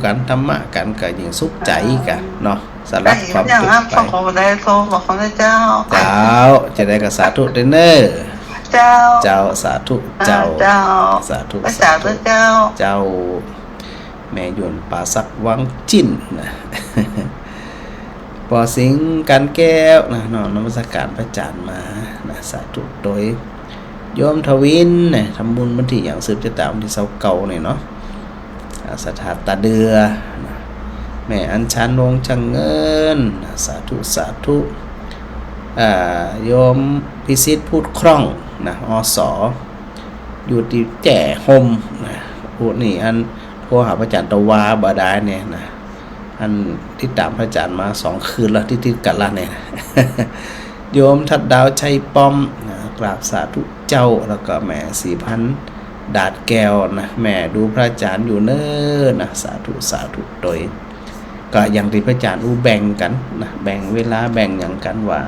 กันธรรมะกันก็ยิ่งสุขใจกันเนาะสลับความทุกข์ไปขอได้โทรบอกเขาได้เจ้าจะได้กับสาธุเด้อเนอเจ้าสาธุเจ้าสาธุเจ้าแม่ยวนป่าสักวังจิ้นนะปอสิงกันแก้วนะนมัสการพระอาจารย์มานะสาธุโดยโยมทวินเนี่ยทำบุญวันที่อย่างสืบจะตามที่เสาเก่าเนี่ยเนาะสถาตาเดือนะแม่อัญชันวงชังเงินสาธุโยมพิสิทธิ์พูดคล่องนะสอยู่ที่แจ่หมนะพูดนี่โทรหาพระอาจารย์ตะวาบาดาเนี่ยนะที่ตามพระอาจารย์มา2คืนแล้วที่ติดกันละเนี่ยโยมทัดดาวชัยป้อมนะกราบสาธุเจ้าแล้วก็แม่4,000ดาดแก้วนะแม่ดูพระอาจารย์อยู่เน้อนะสาธุโดยก็อย่างที่พระอาจารย์แบ่งกันนะแบ่งเวลาแบ่งอย่างกันว่า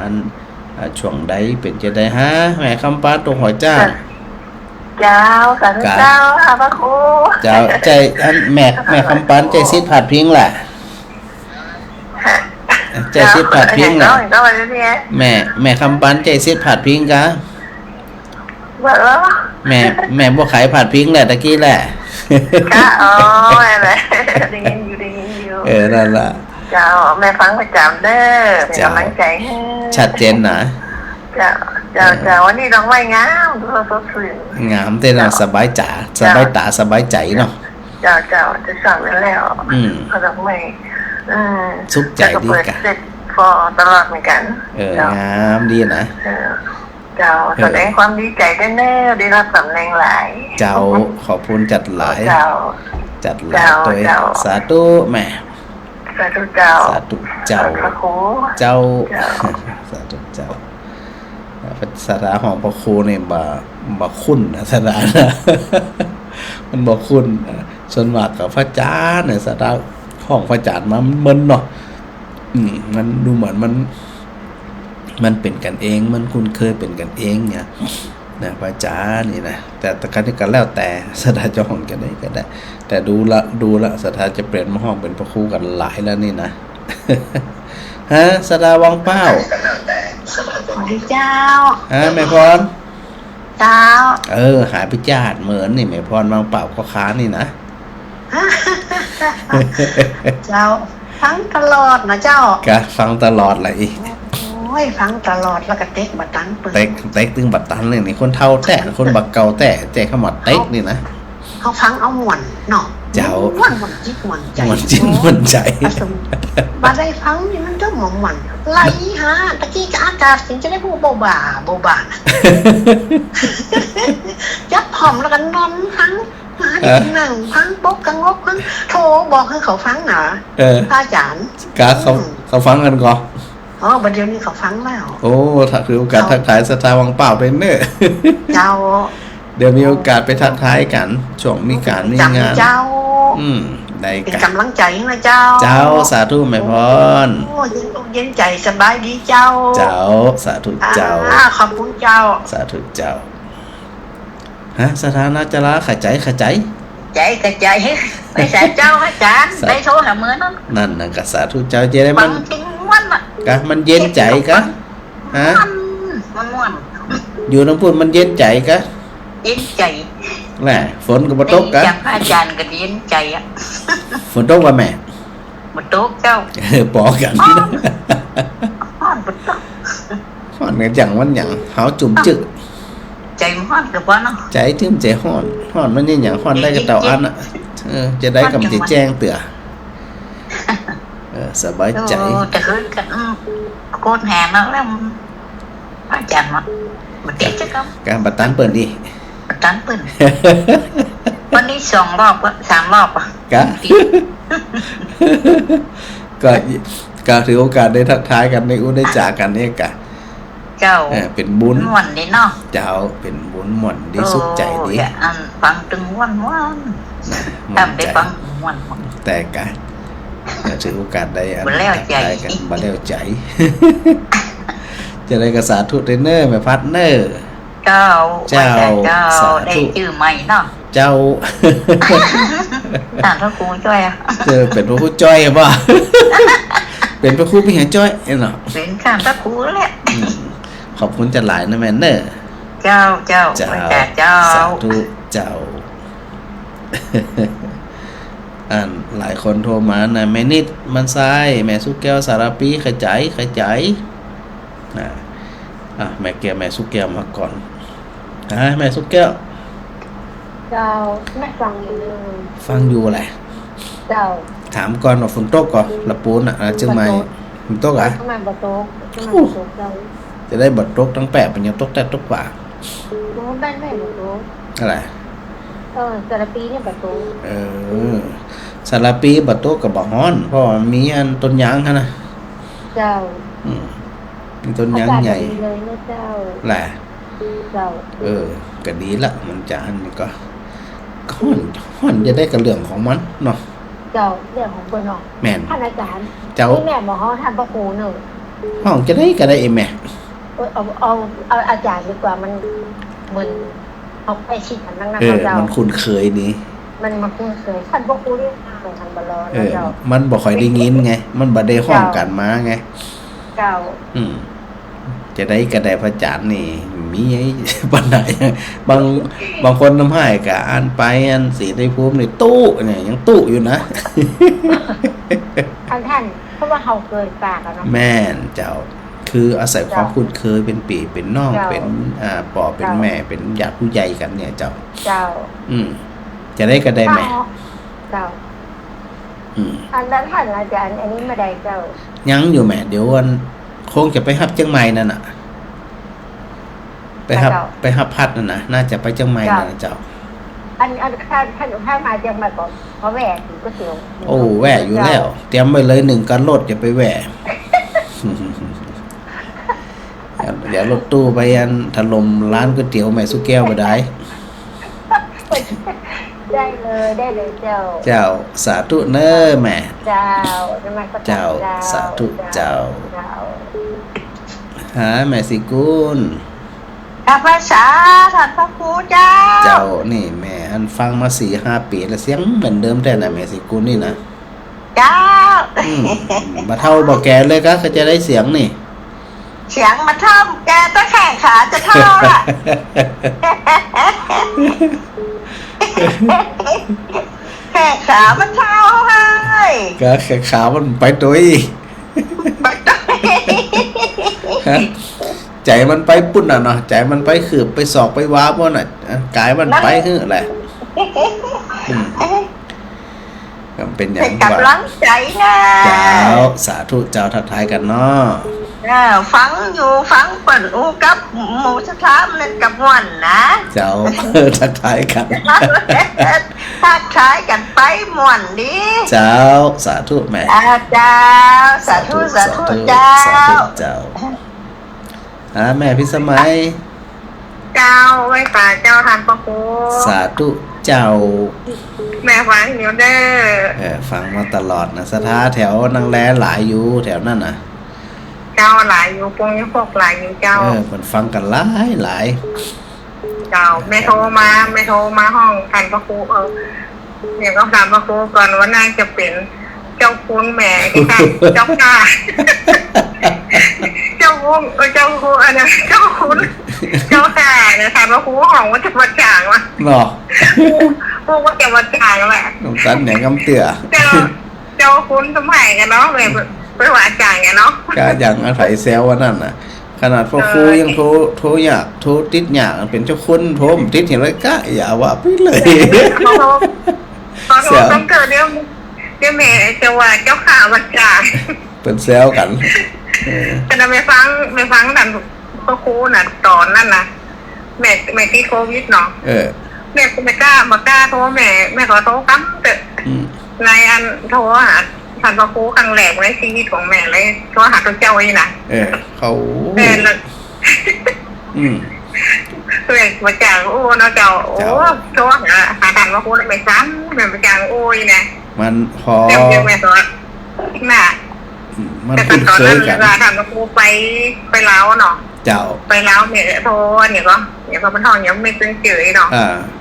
ช่วงใดเป็นจะได้แม่คำปาตัวหัวเจ้าสาธุเจ้าพระครูเจ้าใจแม่คำปานใจซิดผัดพิงแหละใจซิดผัดพิงแหละแม่คำปานใจซิดผัดพิงกะแม่บ่ขายผัดพิงแหละตะกี้แหละอะไรได้ยินอยู่นั่นล่ะเจ้าแม่ฟังประจำเด้อเป็นกำลังใจให้ชัดเจนนะเจ้าวันนี้น้องไม่งามดูสดชื่นงามแต่น่ะสบายใจสบายตาสบายใจเนาะเจ้าจะสั่งไว้แล้วเขาต้องไม่สุขใจดีกันพอตลอดเหมือนกันงามดีนะเจ้าแสดงความดีใจได้แน่ได้รับตำแหน่งหลายเจ้าขอบคุณจัดหลายจัดหลายตัวสาธุแม่สาธุเจ้าสาธุเจ้าพระครูเจ้าสาธุเจ้าสถาของพระครูเนี่ยบ่คุ้นนะสถานะมันบ่คุ้นส่วนมากกับพระอาจารย์เนี่ยสถาของพระอาจารย์มันเนาะมันดูเหมือนมันเป็นกันเองมันคุ้นเคยเป็นกันเองเนี่ยนะพระอาจารย์นี่นะแต่การที่กันแล้วแต่สถาเจ้าของกันได้ก็ได้แต่ดูละสถาจะเปลี่ยนมาห้องเป็นพระครูกันหลายแล้วนี่นะสถาวังเป้าสวัสดีเจ้าแม่พรเจ้าหายไปญาติเหมือนนี่แม่พรวังเป้าก็ค้านี่นะเจ้าฟังตลอดนะเจ้าก็ฟังตลอดเลยฟังตลอดแล้วก็เต็กบัดตันเต็กตึงบัดตันเลยนี่คนเท่าแต่คนบักเก่าแต่ขมัดเต็กนี่นะเขาฟังเอาหม่วนเนาะเจ้าหม่วนจิตหม่วนใจหม่วนจิตหม่วนใจมาได้ฟังนี่มันก็หม่วนไหลฮะตะกี้ก็อากาศถึงจะได้พูดเบาจับผอมแล้วก็นอนฟังมาได้นั่งฟังปุ๊บกังวกฟังโทรบอกให้เขาฟังหน่ะพระอาจารย์เขา เขาฟังกันก่อน อ๋อบัดเดี๋ยวนี้เขาฟังแล้ว โอ้ถ้าคือโอกาสทักทายสตาร์วังเปล่าเป็นเนอะ เจ้า เดี๋ยวมีโอกาสไปทักทายกันช่วงมีการมีงาน เจ้า ได้ เป็น กัน กำลังใจให้นะเจ้า เจ้าสาธุแม่พร โอ้เย็นอกเย็นใจสบายดีเจ้า เจ้าสาธุเจ้า ขอบคุณเจ้า สาธุเจ้าฮะสถานะจะลาขจายขจาย ใจกระใจไปใส่เจ้าอาจารย์ได้โทรหาเมื่อนั้น นั่นนะกสาธุเจ้าจะได้ ฟั มั ง น จริงวันอ่ะ กะมันเย็นใจกะฮะ มันม่วน อยู่น้ำพุนมันเย็นใจกะ เย็นใจ แหละฝนก็บ่ตกกะ จากอาจารย์ก็เย็นใจอ่ะ ฝนตกว่าแม่ มาตกเจ้า ปอกัน ฮ้อนมาตก ฮ้อนกันจังวันหยังหาวจุ่มจึก ใจมันฮ้อนกับว่าเนาะ ใจทึมใจฮ้อนฮ้อนมันนี่หยังฮ้อนได้กับเตาอันน่ะจะได้กำจะแจ้งเตือสบายใจ แต่คือกันโกนแหงแล้วอาจารย์มาเตะจะก็ การบัดตันเปิดดิ ตันปืนวันนี้2 รอบก็3 รอบอ่ะ กะ ก็ถือโอกาสได้ทักทายกันในอุได้จากกันเนี่ยกะ เจ้า เป็นบุญ ม่วนดีเนาะ เจ้าเป็นบุญหม่อนดีสุขใจดี อันฟังตึงม่วน หม่อน ทำได้ ใจ ฟังม่วน แต่กะถือโอกาสได้ บ่แล้วใจ ทักทายกันบ่แล้วใจ จะได้กระสาธุเทรนเนอร์แม่พัดเนอร์ เจ้า เจ้า สา สาธุ ได้ชื่อใหม่เนาะ เจ้า ท่านพระครูช่วยอ่ะ เจอเป็นพระครูจ้อยบ่ เป็นพระครูพี่หาจ้อยเนาะ เป็นท่านพระครูแหละ ขอบคุณจัดหลายนะแม่เนอร์ เจ้า เจ้า เจ้า สาธุเจ้า หลายคนโทรมานะแม่นิดมันทรายแม่สุกแก้วสารปีขจายนะแม่แก้วแม่สุกแก้วมาก่อนแม่สุกแก้ว เจ้าไม่ฟังอยู่เลย ฟังอยู่แหละ เจ้า ถามก่อนว่าฝนตกก่อนละปูนเชียงใหม่ฝนตก ทำไมบะโต๊ะทำไมบะโต๊ะเจ้า จะได้บัดตกทั้งแปะเป็นยังตกแต่ตกกว่า โน้ตบ้านไม่บะโต๊ะ อะไร แต่ละปีเนี่ยบะโต๊ะ สารปีบัดตกกับบ่ฮ้อนเพราะว่ามีอันต้นยางฮะนะ เจ้า มีต้นยางใหญ่ อากาศดีเลยนะเจ้า แหละ เจ้า ก็ดีละมันจะอันนี้ก็ฮ้อนจะได้กับเรื่องของมันเนาะ เจ้าเรื่องของเบอร์นอก แม่น ท่านอาจารย์ เจ้า ที่แม่บอกเขาทำประคูหนึ่ง ห้องจะได้ก็ได้เองแม่ เอาอาจารย์ดีกว่ามันเหมือนเอาไปชิดกันนั่งเจ้า มันคุ้นเคยนี่ มันมาคุ้นเคยท่านประคูเรียกเหมือนทันบอลลนะเจ้า มันบ่ค่อยได้ยินไง มันบ่ได้ห้องกันมาไง เจ้า จะได้กระไดพระจันทร์นี่มีไอ้ ปัญหาบางคนน้ำให้กะอันไปอันสีได้ภูมินี่ตู้เนี่ยยังตู้อยู่นะ ท่านเพราะว่าเขาเกินปากแล้วเนาะ แม่นเจ้าคืออาศัยความคุ้นเคยเป็นปีเป็นน้อง เจ้า เป็นปอเป็นแม่เป็นญาติผู้ใหญ่กันเนี่ยเจ้า เจ้า จะได้กระไดแม่ เจ้าอันนั้นท่านอาจารย์อันนี้ไม่ได้เจ้า ยังอยู่แม่เดี๋ยววันคงจะไปฮับเชียงใหม่นั่นน่ะ ไปฮับพัดนั่นน่ะน่าจะไปเชียงใหม่นั่นน่ะเจ้า อันท่านมาจะมาก่อนเพราะแหวกอยู่ก็เสียว โอ้แหวะอยู่แล้ว เตรียมไว้เลย1กันรถอย่าไปแหวะ เดี๋ยวรถตู้ไปอันถล่มร้านก๋วยเตี๋ยวแม่สุแก้วบ่ได้ ได้เลยเจ้า เจ้าสาธุเน้อแม่ เจ้าทำไมก็ เจ้าสาธุเจ้า หาแม่สิกุล ข้าพเจ้าท่านพระครูเจ้า เจ้านี่แม่อันฟังมา 4-5 ปีแล้วเสียงเหมือนเดิมแต่น่ะแม่สิกุลนี่นะ เจ้า บ่เท่าบ่แก่เลยก็จะได้เสียงนี่ เสียงมาเท่าแกตะแข่งขาจะเท่าละแข่งขามันเท่าให้ ก็แค่ขามันไปตัวอีก ฮะใจมันไปปุ่นเนาะใจมันไปขืบไปสอกไปว้าบ่น่ะกายมันไปฮื้อแหละก็เป็นอย่าง เป็น ว่า กำลังใจนะ เจ้าสาธุเจ้าทักทายกันเนาะ ฟังอยู่ฟังเปิ่นอูกับหมูสะท้ามเล่นกับม่วนนะ เจ้า ทักทายกัน ทักทายกันไปม่วนดิ เจ้าสาธุแม่ เจ้าสาธุสาธุเจ้า สาธุเจ้าแม่พิสมัย เจ้าไว้ป่าเจ้าทานประคู สาธุเจ้า แม่ฟังอยู่เด้อ ฟังมาตลอดนะสถาแถวนางแลหลายอยู่แถวนั่นน่ะ เจ้าหลายอยู่ปงยี่พวกหลายอยู่เจ้า มันฟังกันหลาย เจ้าแม่โทรมาห้องทานประคูเนี่ยก็ถามประคูก่อนว่านางจะเป็นเจ้าคุณแม่ค่ะเจ้าค่ะเจ้าคุณเจ้าคุณอันนี้เจ้าคุณเจ้าค่ะเนี่ยถามประคูของว่าจะมาจ่างวะ เนาะ พวกว่าจะมาจ่างแหละ น้องสันเนี่ยกำเตือ เจ้าคุณสมัยกันเนาะไปหวานจ่างกันเนาะ ก็อย่างอันไผ่แซวว่านั่นน่ะ ขนาดพ่อครูยังโทรอยากโทรติดอยากเป็นเจ้าคุณโทรติดเห็นเลยก็อย่าว่าไปเลย ขอโทษต้องเกิดเดี๋ยวแม่จะว่าเจ้าข่าวมาจ่าง เป็นแซวกัน แต่ไม่ฟังนั่นพ่อครูน่ะตอนนั่นนะแม่ที่โควิดเนาะแม่ไม่กล้าโทรแม่ขอโทษครับแต่นายอันโทรหาท่านพ่อครูครั้งแรกในชีวิตของแม่เลยโทรหาตัวเจ้าไอ้น่ะเขาแม่เลยตัวเองมาจากโอ้เนาะเจ้าโอ้โทรหาท่านพ่อครูไม่ซ้ำแม่มาจากโอ้ยนะมันพอเดี๋ยวแม่สอนน่ะมันคุ้นเคยกันท่านพ่อครูไปลาวเนาะเจ้าไปแล้วเนี่ยโทรเนี่ยก็เป็นห้องยังไม่เป็นเจอเนาะ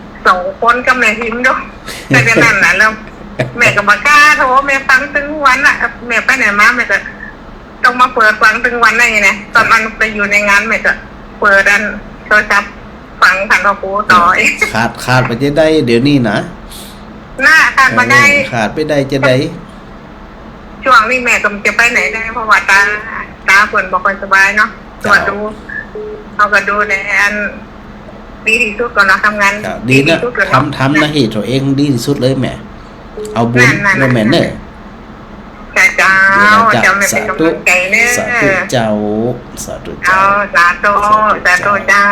2 คนก็แม่พิมพ์ด้วยแต่เป็นนั่นนะแล้วแม่กับบ้ากล้าโทรแม่ฟังตึงวันอ่ะแม่ไปไหนมาแม่ก็ต้องมาเปิดฟังตึงวันได้ไงนะตอนมันไปอยู่ในงานแม่ก็เปิดดันโทรศัพท์ฟังผ่านพ่อครูต่อขาดไปจะได้เดี๋ยวนี้นะน่าขาดมาได้ขาดไปได้จะได้ช่วงนี้แม่ก็จะไปไหนได้เพราะว่าตาฝนบอกคนสบายเนาะตรวจดูเอาก็ดูในอันดีที่สุดก่อนเนาะทำงานดีนะทำหน้าที่ตัวเองดีที่สุดเลยแม่เอาบุญแล้วแม่เนอะเจ้าไม่เป็นกำลังใจเนอะสาธุเจ้าสาธุเจ้าสาธุเจ้า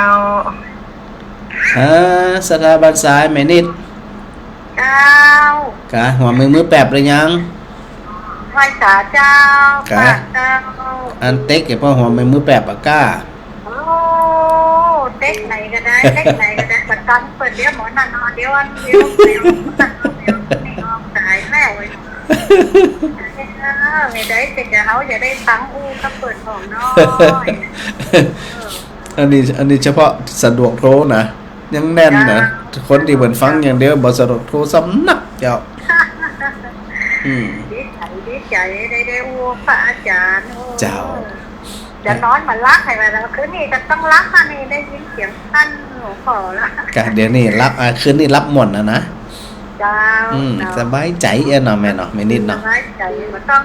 สถาบันสายแม่นิดเจ้ากะหัวมือแปบเลยยังไหว้สาเจ้ากะอันเต็กเก็บพ่อหัวมือแปบปากก้าเต็กไหนก็ได้ประกันเปิดเดี๋ยวหมอนั่นนอนเดี๋ยวไม่ออกตายแม่เว้ยไม่ได้แต่จะเขาจะได้ทั้งอู้ก็เปิดของน้อยอันนี้เฉพาะสะดวกโทรนะยังแน่นนะคนที่เหมือนฟังอย่างเดียวบ่สะดวกโทรสำนักเจ้าดีใจได้อู้พระอาจารย์เจ้าจะนอนมารักใครมาแล้วคืนนี้จะต้องรักค่ะนี่ได้ยินเสียงท่านหลวงพ่อแล้วกันเดี๋ยวนี้รับคืนนี้รับหมดนะเจ้าสบายใจเนาะแม่เนาะไม่นิดเนาะสบายใจมันต้อง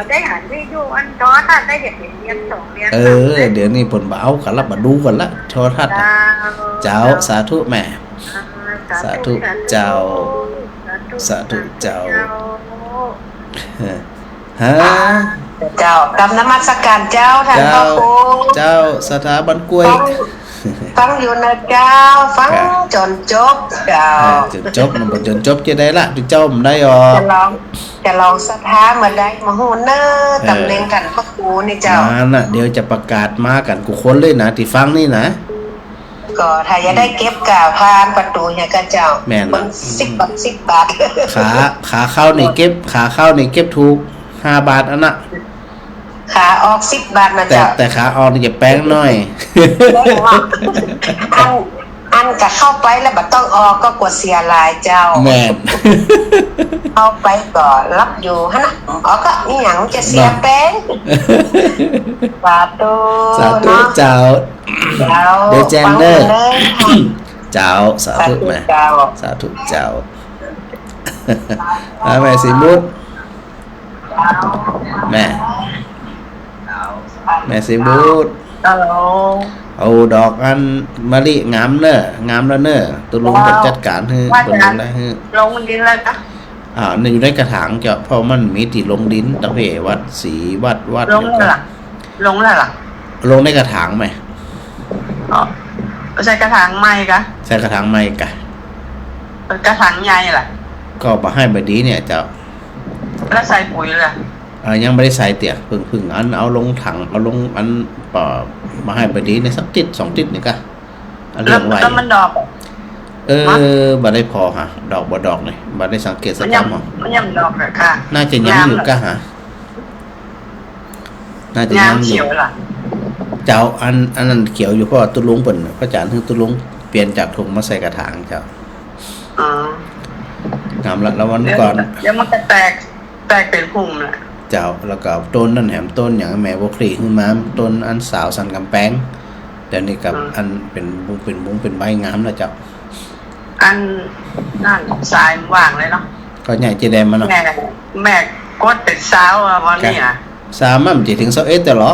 ได้หันวิดีโออันโทรทัศน์ได้เรียน2 เรียนเดี๋ยวนี้ผลบ่เอากันรับมาดูกันละโทรทัศน์เจ้าสาธุแม่สาธุเจ้าสาธุเจ้าเจ้ากำนมัสการเจ้าท่านพระครูเจ้าสถาบันกล้วยฟังอยู่นะเจ้าฟังจนจบเจ้าจบมันบ่จนจบจะได้ละเจ้ามันได้อ๋อจะลองสถามาได้มาฮู้เนอตำแหน่งกันพระครูนี่เจ้าน่ะเดี๋ยวจะประกาศมากันกูคนเลยนะที่ฟังนี่นะก็ถ้าจะได้เก็บกาวผ่านประตูเนี่ยกันเจ้าแม่นละ10 บาทขาเข้านี่เก็บถูก5 บาทอันน่ะขาออก10 บาทนะเจ้าแต่ขาออกนี่จะแป้งหน่อยอันจะเข้าไปแล้วบัดต้องออกก็กลัวเสียหลายเจ้าแม่นเข้าไปก็รับอยู่ฮะนะออกก็อีหยังจะเสียแป้งสาธุเจ้าเดี๋ยวแจ้งเด้อเจ้าสาธุแม่สาธุเจ้าแม่สิมุดแม่สิบูดเอาดอกอันมะลิงามเนอะงามแล้วเนอะตัวลุงจัดการให้คนลงได้ให้ลงดินแล้วจ้ะอยู่ในกระถางเจ้าเพราะมันมีที่ลงดินตะเพวัดสีวัดลงแล้วล่ะ ลงในกระถางไหมอ๋อใช้กระถางไม้กะใช้กระถางไม้กะกระถางใหญ่แหละก็มาให้บดีเนี่ยเจ้าแล้วใส่ปุ๋ยเลยยังไม่ได้ใส่เตี่ยพึ่งอันเอาลงถังเอาลงอันมาให้บดีในสักติด2ติดนี่กะเรื่องไว้แล้วมันดอกบ่ได้พอฮะดอกบ่ดอกเลยบ่ได้สังเกตสักคำมันยังดอกเลยค่ะน่าจะยังอยู่กะฮะน่าจะยังอยู่เจ้าอันนั้นเขียวอยู่เพราะตุลุงเปิ่นพระอาจารย์ถึงตุลุงเปลี่ยนจากถุงมาใส่กระถางเจ้างามละแล้ววันก่อนเดี๋ยวมันจะแตกเป็นพุ่มแหละเจ้าแล้วก็ต้นนั่นแหมต้นอย่างแม่บ่คลีขึ้นมาต้นอันสาวสันกำแพงเดี๋ยวนี้กับอันเป็นบุ้งเป็นใบงามแล้วเจ้าอันนั่นสายว่างเลยเนาะก็ใหญ่เจแดมมันเนาะแม่กดเป็นสาวอ่ะวันนี้อ่ะสาวมันจะถึง21แต่หรอ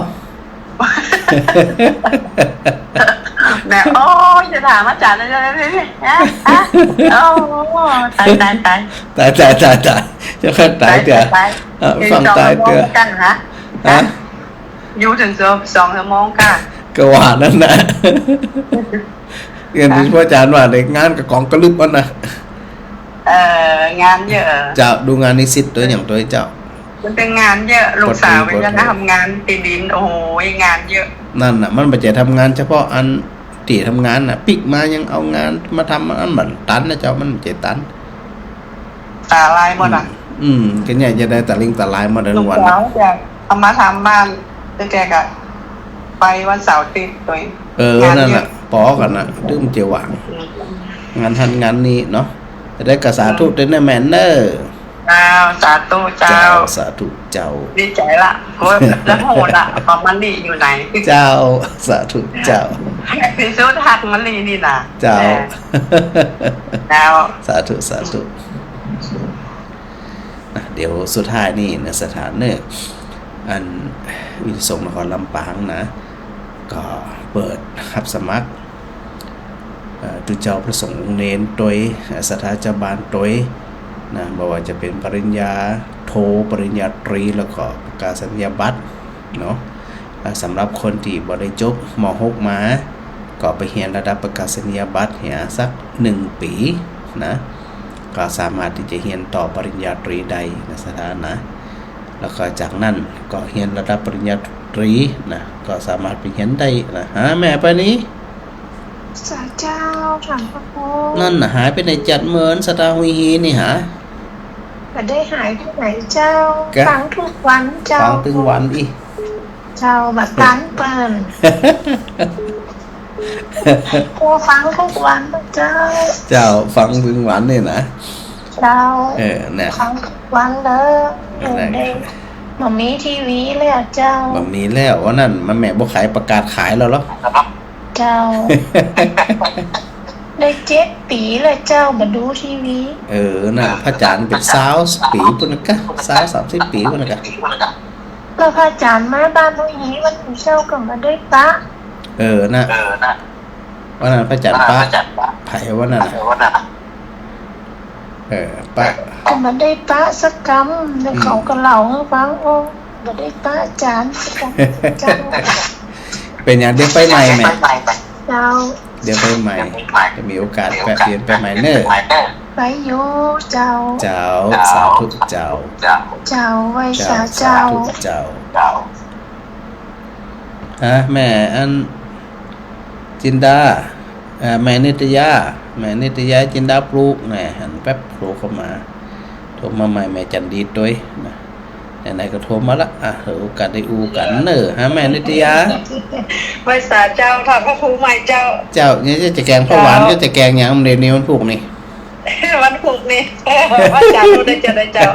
แม่โอ้ยจะถามอาจารย์เลยโอ้ตายจะขั้นตายเถอะฟังตายเถอะกันฮะอยู่ถึง2 ชั่วโมงกันก็ว่านั่นนะเรียนที่พ่ออาจารย์ว่าเด็กงานกับกองกระลึบอ่ะนะงานเยอะเจ้าดูงานนิสิตตัวอย่างตัวเจ้ามันเป็นงานเยอะลูกสาวเป็นจะทำงานตีดินโอ้โหงานเยอะนั่นน่ะมันไม่ใช่ทำงานเฉพาะอันที่ทำงานน่ะปิกมายังเอางานมาทำอันเหมือนตันนะเจ้ามันไม่ใช่ตันตาลายหมดอ่ะก็เนี่ยจะได้ตาลิงตาลายมาได้ทุกวันลูกสาวจะเอามาทำบ้านแกก็ไปวันเสาร์ติดตัวนั่นน่ะปอกันน่ะดื้มเจียวหวังงานทันงานนี้เนาะจะได้กระสาทุกเดนแมนเนอร์สาธุเจ้าสาธุเจ้าดีใจละโอ้ยแล้วโหดอ่ะของมันดีอยู่ไหนเจ้าสาธุเจ้าพิสูจน์หักมันดีนี่นะเจ้าสาธุ เดี๋ยวสุดท้ายนี่ในสถานเนี่ยอันวิทยสงฆ์นครลำปางนะก็เปิดรับสมัครตุเจ้าพระสงฆ์เน้นโดยสถาจบาลโดยนะบอกว่าจะเป็นปริญญาโทปริญญาตรีแล้วก็ประกาศนียบัตรเนาะสำหรับคนที่บ่ได้จบม.6 มาก็ไปเรียนระดับประกาศนียบัตรเรียนสัก1 ปีนะก็สามารถที่จะเรียนต่อปริญญาตรีได้ในสถานะแล้วก็จากนั้นก็เรียนระดับปริญญาตรีนะก็สามารถไปเรียนได้นะแม่ไปนี้สาเจ้าถามพระพุทธนั่นน่ะหายไปในจัดเหมือนสตาวีฮีนี่หาก็ได้หายที่ไหนเจ้าฟังทุกวันเจ้าฟังทุกวันอีเจ้าบัดตันเปิ้นกูฟังทุกวันเจ้าฟังทุกวันนี่นะเจ้าเนี่ยฟังทุกวันเลยมันมีทีวีแล้วเจ้ามันมีแล้วว่านั่นมันแม่บ่ขายประกาศขายแล้วเหรอเจ้าได้7 ปีเลยเจ้ามาดูทีวีน่ะพระอาจารย์เป็น20 ปีพุ่นนะกะ30 ปีพุ่นนะกะแล้วพระอาจารย์มาบ้านน้องหีวันเช้าก็มาได้ปะน่ะวันนั้นพระอาจารย์ปะไผวันนั้นปะก็มาได้ปะสักคำแล้วเขาก็เล่าให้ฟังมาได้ปะอาจารย์สักคำเจ้าเป็นอย่างเดี๋ยวไปใหม่ไหมเจ้าเดี๋ยวไปใหม่จะมีโอกาสแปะเปลี่ยนไปใหม่เนอะไปอยู่เจ้าสาธุเจ้าไว้สาเจ้าแม่อันจินดาแม่นิตยาจินดาปลูกแม่หันแป๊บโผล่เข้ามาโทรมาใหม่แม่จันดีด้วยนะไหนก็โทรมาละโอกาสได้อูกันเนอะแม่นิตยาไว้สาเจ้าถามพระครูใหม่เจ้าเนี่ยจะแกงข้าวหวานก็จะแกงอย่างเดี๋ยวนี้มันผูกนี่วันผูกนี่ว่าจานรู้ได้เจ้า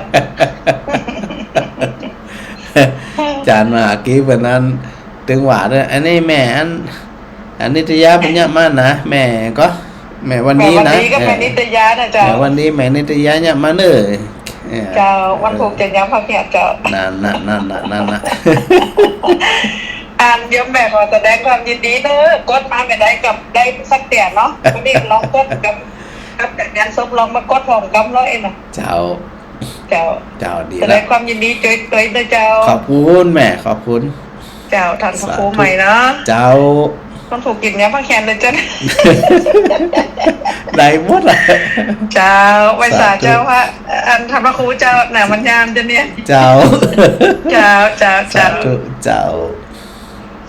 จานมากี้วันนั้นตึงหวานเลยอันนี้แม่อันนิตยาเป็นยังมากนะแม่ก็แม่วันนี้นะก็แม่นิตยานะเจ้าวันนี้แม่นิตยาเนี่ยมาเนอะเจ้าวันผูกจะย้ำพระเพียรเจ้านั่นเดี๋ยวแม่ขอแสดงความยินดีเนอะกดมาไม่ได้กับได้สักเตียนเนาะวันนี้ลองกดกับแต่งานศพลองมากดพร้อมกันเลยนะเจ้าดีแสดงความยินดีเจยๆนะเจ้าขอบคุณแม่ขอบคุณ เจ้าท่านพระครูใหม่เนาะ เจ้า ต้องถูกกินเนี้ยพังแคนเลยจ้ะ ได้หมดละ เจ้าไว้สาเจ้าว่าอันท่านพระครูเจ้าหน่ะมันยามจะเนี่ย เจ้า เจ้าเจ้า สา เจ้า ธุเจ้า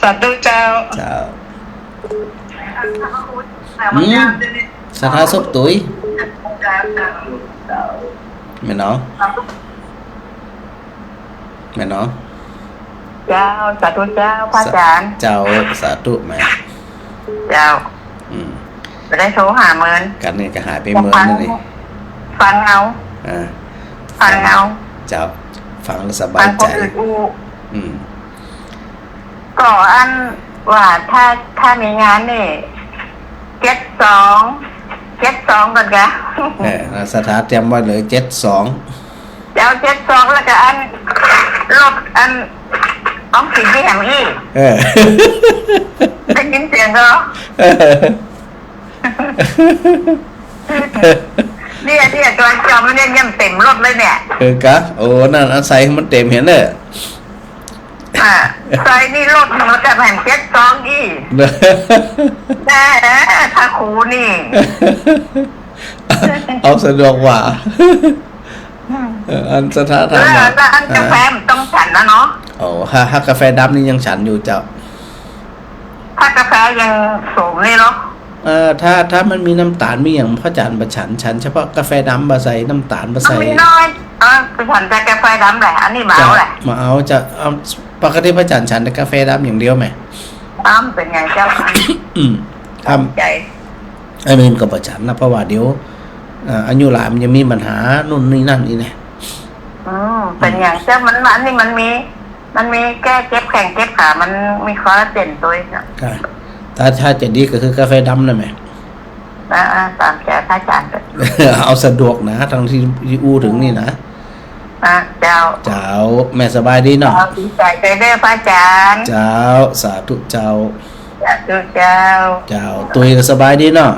สาธุเจ้า เจ้า อันท่านพระครูหน่ะมันยามจะเนี่ย สถาศพตุ้ย เจ้าเจ้าเจ้า แม่น้องแม่น้อง เจ้าสาธุเจ้าพระอาจารย์ เจ้าสาธุแม่ เจ้า อืม จะได้โทรหาเมิน กันนี่ก็หายไปเมืองนั่นนี่ ฟังเอา อ่า ฟังเอา เจ้าฟังแล้วสบา ฟั ย งค ใจ นอื่นอู้ อืม ก็อันว่าถ้ามีงานนี่72ก่อนกะ สถาเตรียมไว้เลย72 เจ้า72แล้วก็อันรถอันอ้อมสินที่แหมอีก เออ ได้ยินเสียงเหรอเนี่ยจอมันเนี่ยย่ำเต็มรถเลยเนี่ย กะโอ้นั่นอาศัยให้มันเต็มเห็นเลย ซอยนี่รถมันจะแผ่น72อีกแน่ถ้าครูนี่ เอาสะดวกกว่าอันสถาธรรม แล้วอันกาแฟมันต้องฉันนะเนาะ โอ้ถ้ากาแฟดำนี่ยังฉันอยู่เจ้า ถ้ากาแฟยังสูงเลยเนาะ ถ้ามันมีน้ำตาลมีอย่างพระจันทร์ประฉันเฉพาะกาแฟดำมาใส่น้ำตาลมา มัน ใส่ มีน้อยไปฉันแต่กาแฟดำแหละอันนี้มาเอาแหละ มาเอาจะเอาปกติพระจันทร์ฉันแต่กาแฟดำอย่างเดียวไหม เป็นไงเจ้า ทำ ใจ ไอ้เมนกับประฉันนะเพราะว่าเดี๋ยวอายุหลายมันจะมีปัญหานู่นนี่นั่นนี่ไง เป็นอย่างเจ้ามันนี่มันมีแก้เจ็บแข้งเจ็บขามันมีคอลลาเจนตัวนี้ ถ้าจะดีก็คือกาแฟดำนะแม่ ตามใจพระอาจารย์ เอาสะดวกนะทั้งที่อู้ถึงนี่นะ เจ้า เจ้าแม่สบายดีเนาะ ดีใจใจเด้อพระอาจารย์ เจ้าสาธุเจ้า เจ้า เจ้าตุยก็สบายดีเนาะ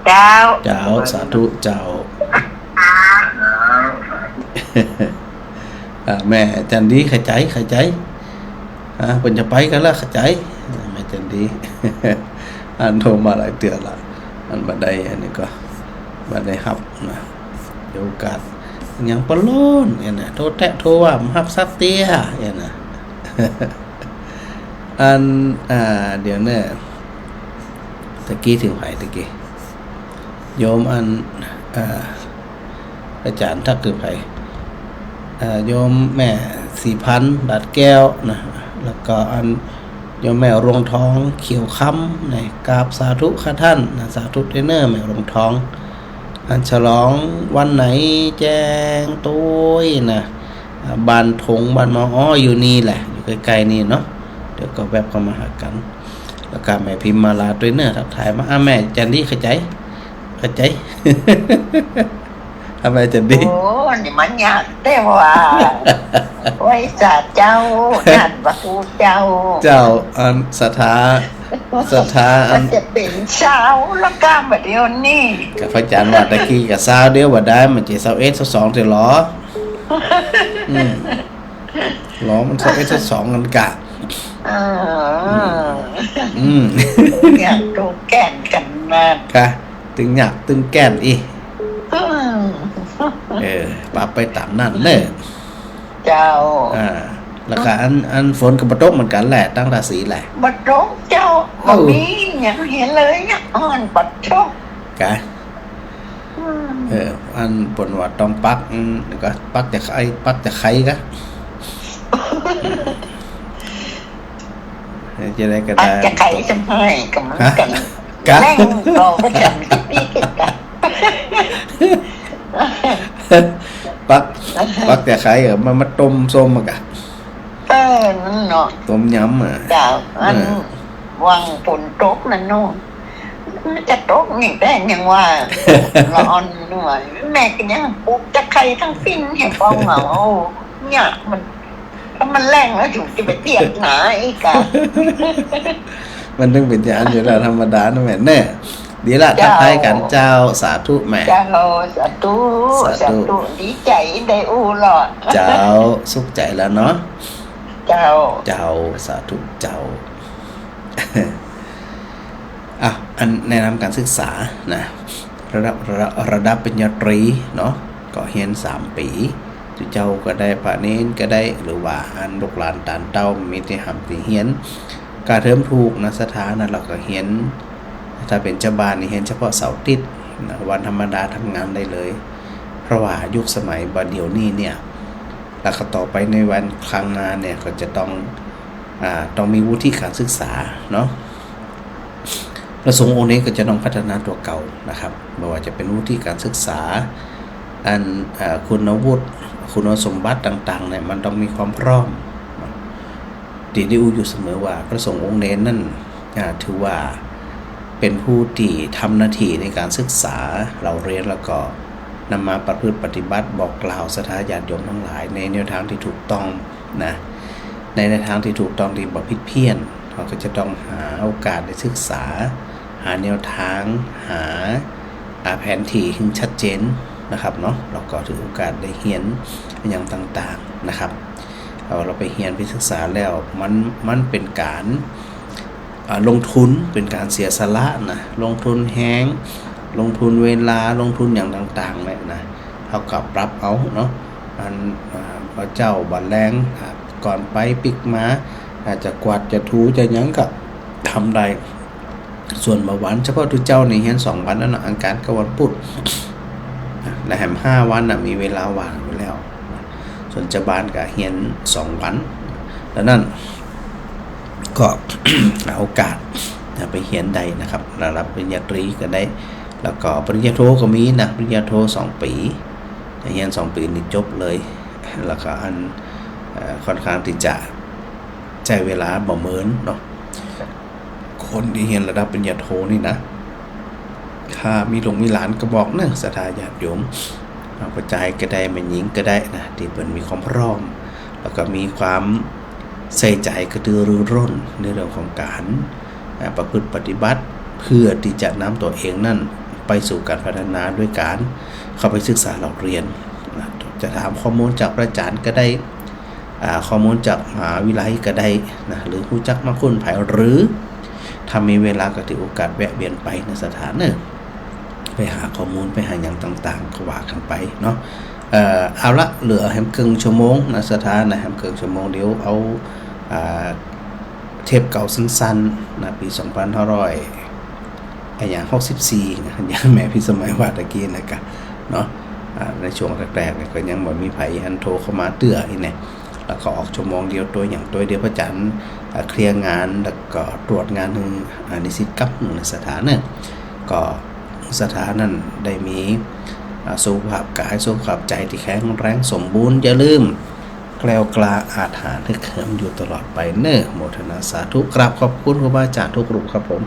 เจ้า เจ้าสาธุเจ้า แม่จันดีขใจเพิ่นจะไปกันแล้วขใจแม่จันดี อันโทรมาหลายเตือนละอันบัดใดอันนี้ก็บัดใดครับนะเดี๋ยวโอกาสยังปะโลนเนี่ยนะโทรแตะโทรว่าฮับซักเตี้ยเนี่ยนะ อันเดี๋ยวเนี่ยตะกี้ถึงไหนตะกี้โยมอันอาจารย์ทักถึงไหนโยมแม่4,000 บาทแก้วนะแล้วก็อันโยมแม่รวงทองเขียวค้ำนะกราบสาธุค่ะท่านนะสาธุเทรนเนอร์แม่รวงทองอันฉลองวันไหนแจ้งตุ้ยนะบ้านทงบ้านหมออ้ออยู่นี่แหละอยู่ใกล้ๆนี่เนาะเดี๋ยวก็แวบเข้ามาหากันแล้วก็แม่พิมพ์มาลาเทรนเนอร์ทักทายมาแม่จันดีเข้าใจ ทำไมจันดี โอ้นี่มันยากแต่ว่าไว้จ่าเจ้านั่นประตูเจ้า เจ้าอันศรัทธาอั มัน นจะเป็นเช้าแล้วก็แบบเดียวนี่ กับพระอาจารย์ว่าตะกี้กับซาวเดียวว่าได้มันจะ21 22จะล้อล้อมัน21 22กันกะอยากดูแก่นกันมาก กะตึงหยักตึงแก้นอีปรับไปตามนั่นเลย เจ้า แล้วก็อันฝนกับปะตกเหมือนกันแหละตั้งราศีแหละ บัดโตเจ้าบ่มีอย่างเห็นเลยเนี่ยอ่อนบัดโต กะอันปนว่าต้องปักก็ปักจะไข่กะจะได้ก็ได้ จะไข่จะให้กับมันกันแรงโตก็จะมีกัน ปักแต่ไข่มันมาต้มส้มมากะ นั่นเนาะ ต้มยำเจ้าอันวังฝนตกนั่นเนาะจะตกนี่แต่ยังว่าร้อนหน่อยแม่ก็ยังปลูกจะไข่ทั้งฟินเห็นป้องเหงาเนี่ยมันถ้ามันแรงแล้วอยู่จะไปเตียกหนาอีกอะ มันต้องเป็นอย่างอยู่แล้วธรรมดานะแม่แน่ดีละทักทายกันเจ้าสาธุแม่ เจ้าสาธุดีใจได้อู้หลอด เจ้าสุขใจแล้วเนาะ เจ้าสาธุเจ้า อันแนะนำการศึกษานะระดับปริญญาตรีเนาะก็เรียน3 ปีเจ้าก็ได้พระเนนก็ได้หรือว่าอันลูกหลานตานเต้ามีที่หำที่เรียนการเทิมถูกนะสถานนะเราก็เรียนถ้าเป็นเจ้าบ้านนี่เรียนเฉพาะเสาร์อาทิตย์นะวันธรรมดาทำงานได้เลยเพราะว่ายุคสมัยบัดเดี๋ยวนี้เนี่ยแล้วก็ต่อไปในวันครั้งหน้าเนี่ยก็จะต้องมีวุฒิการศึกษาเนาะพระสงฆ์องค์นี้ก็จะต้องพัฒนาตัวเก่านะครับไม่ว่าจะเป็นวุฒิการศึกษาอันคุณวุฒิคุณสมบัติต่างๆเนี่ยมันต้องมีความพร้อมที่ได้อยู่เสมอว่าพระสงฆ์องค์เน้นนั่นถือว่าเป็นผู้ที่ทำหน้าที่ในการศึกษาเราเรียนแล้วก็นำมาประพฤติปฏิบัติบอกกล่าวศรัทธาญาติโยมทั้งหลายในแนวทางที่ถูกต้องนะในแนวทางที่ถูกต้องที่บ่ผิดเพี้ยนเราก็จะต้องหาโอกาสได้ศึกษาหาแนวทางหาแผนที่ที่ชัดเจนนะครับเนาะเราก็ถือโอกาสได้เรียนอย่างต่างๆนะครับเราไปเรียนไปศึกษาแล้วมันเป็นการลงทุนเป็นการเสียสละนะลงทุนแห้งลงทุนเวลาลงทุนอย่างต่างๆเลยนะเท่ากับปรับเอาเนาะพระเจ้าบัดแรงก่อนไปปิกมาอาจจะกวาดจะถูจะยังก็ทำได้ส่วนเมื่อวันเฉพาะทุกเจ้าในเฮียน2 วันนั่นอังคารกับวันพุธและแหม5 วันมีเวลาว่างอยู่แล้วส่วนจะบานกับเฮียน2 วันแล้วนั่นก็ โอกาสไปเฮียนได้นะครับระดับปริญญาตรีก็ได้แล้วก็ปริญญาโทก็มีนะปริญญาโท2 ปีเฮียน2 ปีนี่จบเลยแล้วก็อันค่อนข้างที่จะใช้เวลาบ่เหมือนเนาะคนที่เรียนระดับปริญญาโทนี่นะถ้ามีหลานก็บอกนะศรัทธาญาติโยมเอากระจายก็ได้แม่หญิงก็ได้นะที่เพิ่นมีความพร้อมแล้วก็มีความใส่ใจกระตือรือร้นในเรื่องของการประพฤติปฏิบัติเพื่อที่จะนำตัวเองนั่นไปสู่การพัฒนาด้วยการเข้าไปศึกษาเราเรียนจะถามข้อมูลจากพระอาจารย์ก็ได้ข้อมูลจากมหาวิทยาลัยก็ได้นะหรือผู้จักมาคุ้นไผ่หรือถ้ามีเวลาก็ถือโอกาสแวะเวียนไปในสถานเนี่ยไปหาข้อมูลไปหาอย่างต่างๆก็ว่ากันไปเนาะเอาละเหลือแฮมครึ่งชั่วโมงนะสถานนะแฮมครึ่งชั่วโมงเดี๋ยวเอาเทปเก่าสั้นๆนะปี2564นะอย่างแม่พี่สมัยว่าตะกี้นะครับเนาะในช่วงแรกๆเนี่ยก็ยังบ่มีไผอันโทรเข้ามาเตื้ออีกเนี่ยแล้วก็ออกชั่วโมงเดียวตัวอย่างตัวเดียวพระจันทร์เคลียร์งานแล้วก็ตรวจงานนิสิตกับในสถานเนี่ยก็สถานนั้นได้มีสุขภาพกายสุขภาพใจที่แข็งแรงสมบูรณ์อย่าลืมแกล้วกลาอาถรรพ์ให้เขิมอยู่ตลอดไปเนอะโมทนาสาธุกราบขอบคุณครูบาอาจารย์ทุกรูปครับผม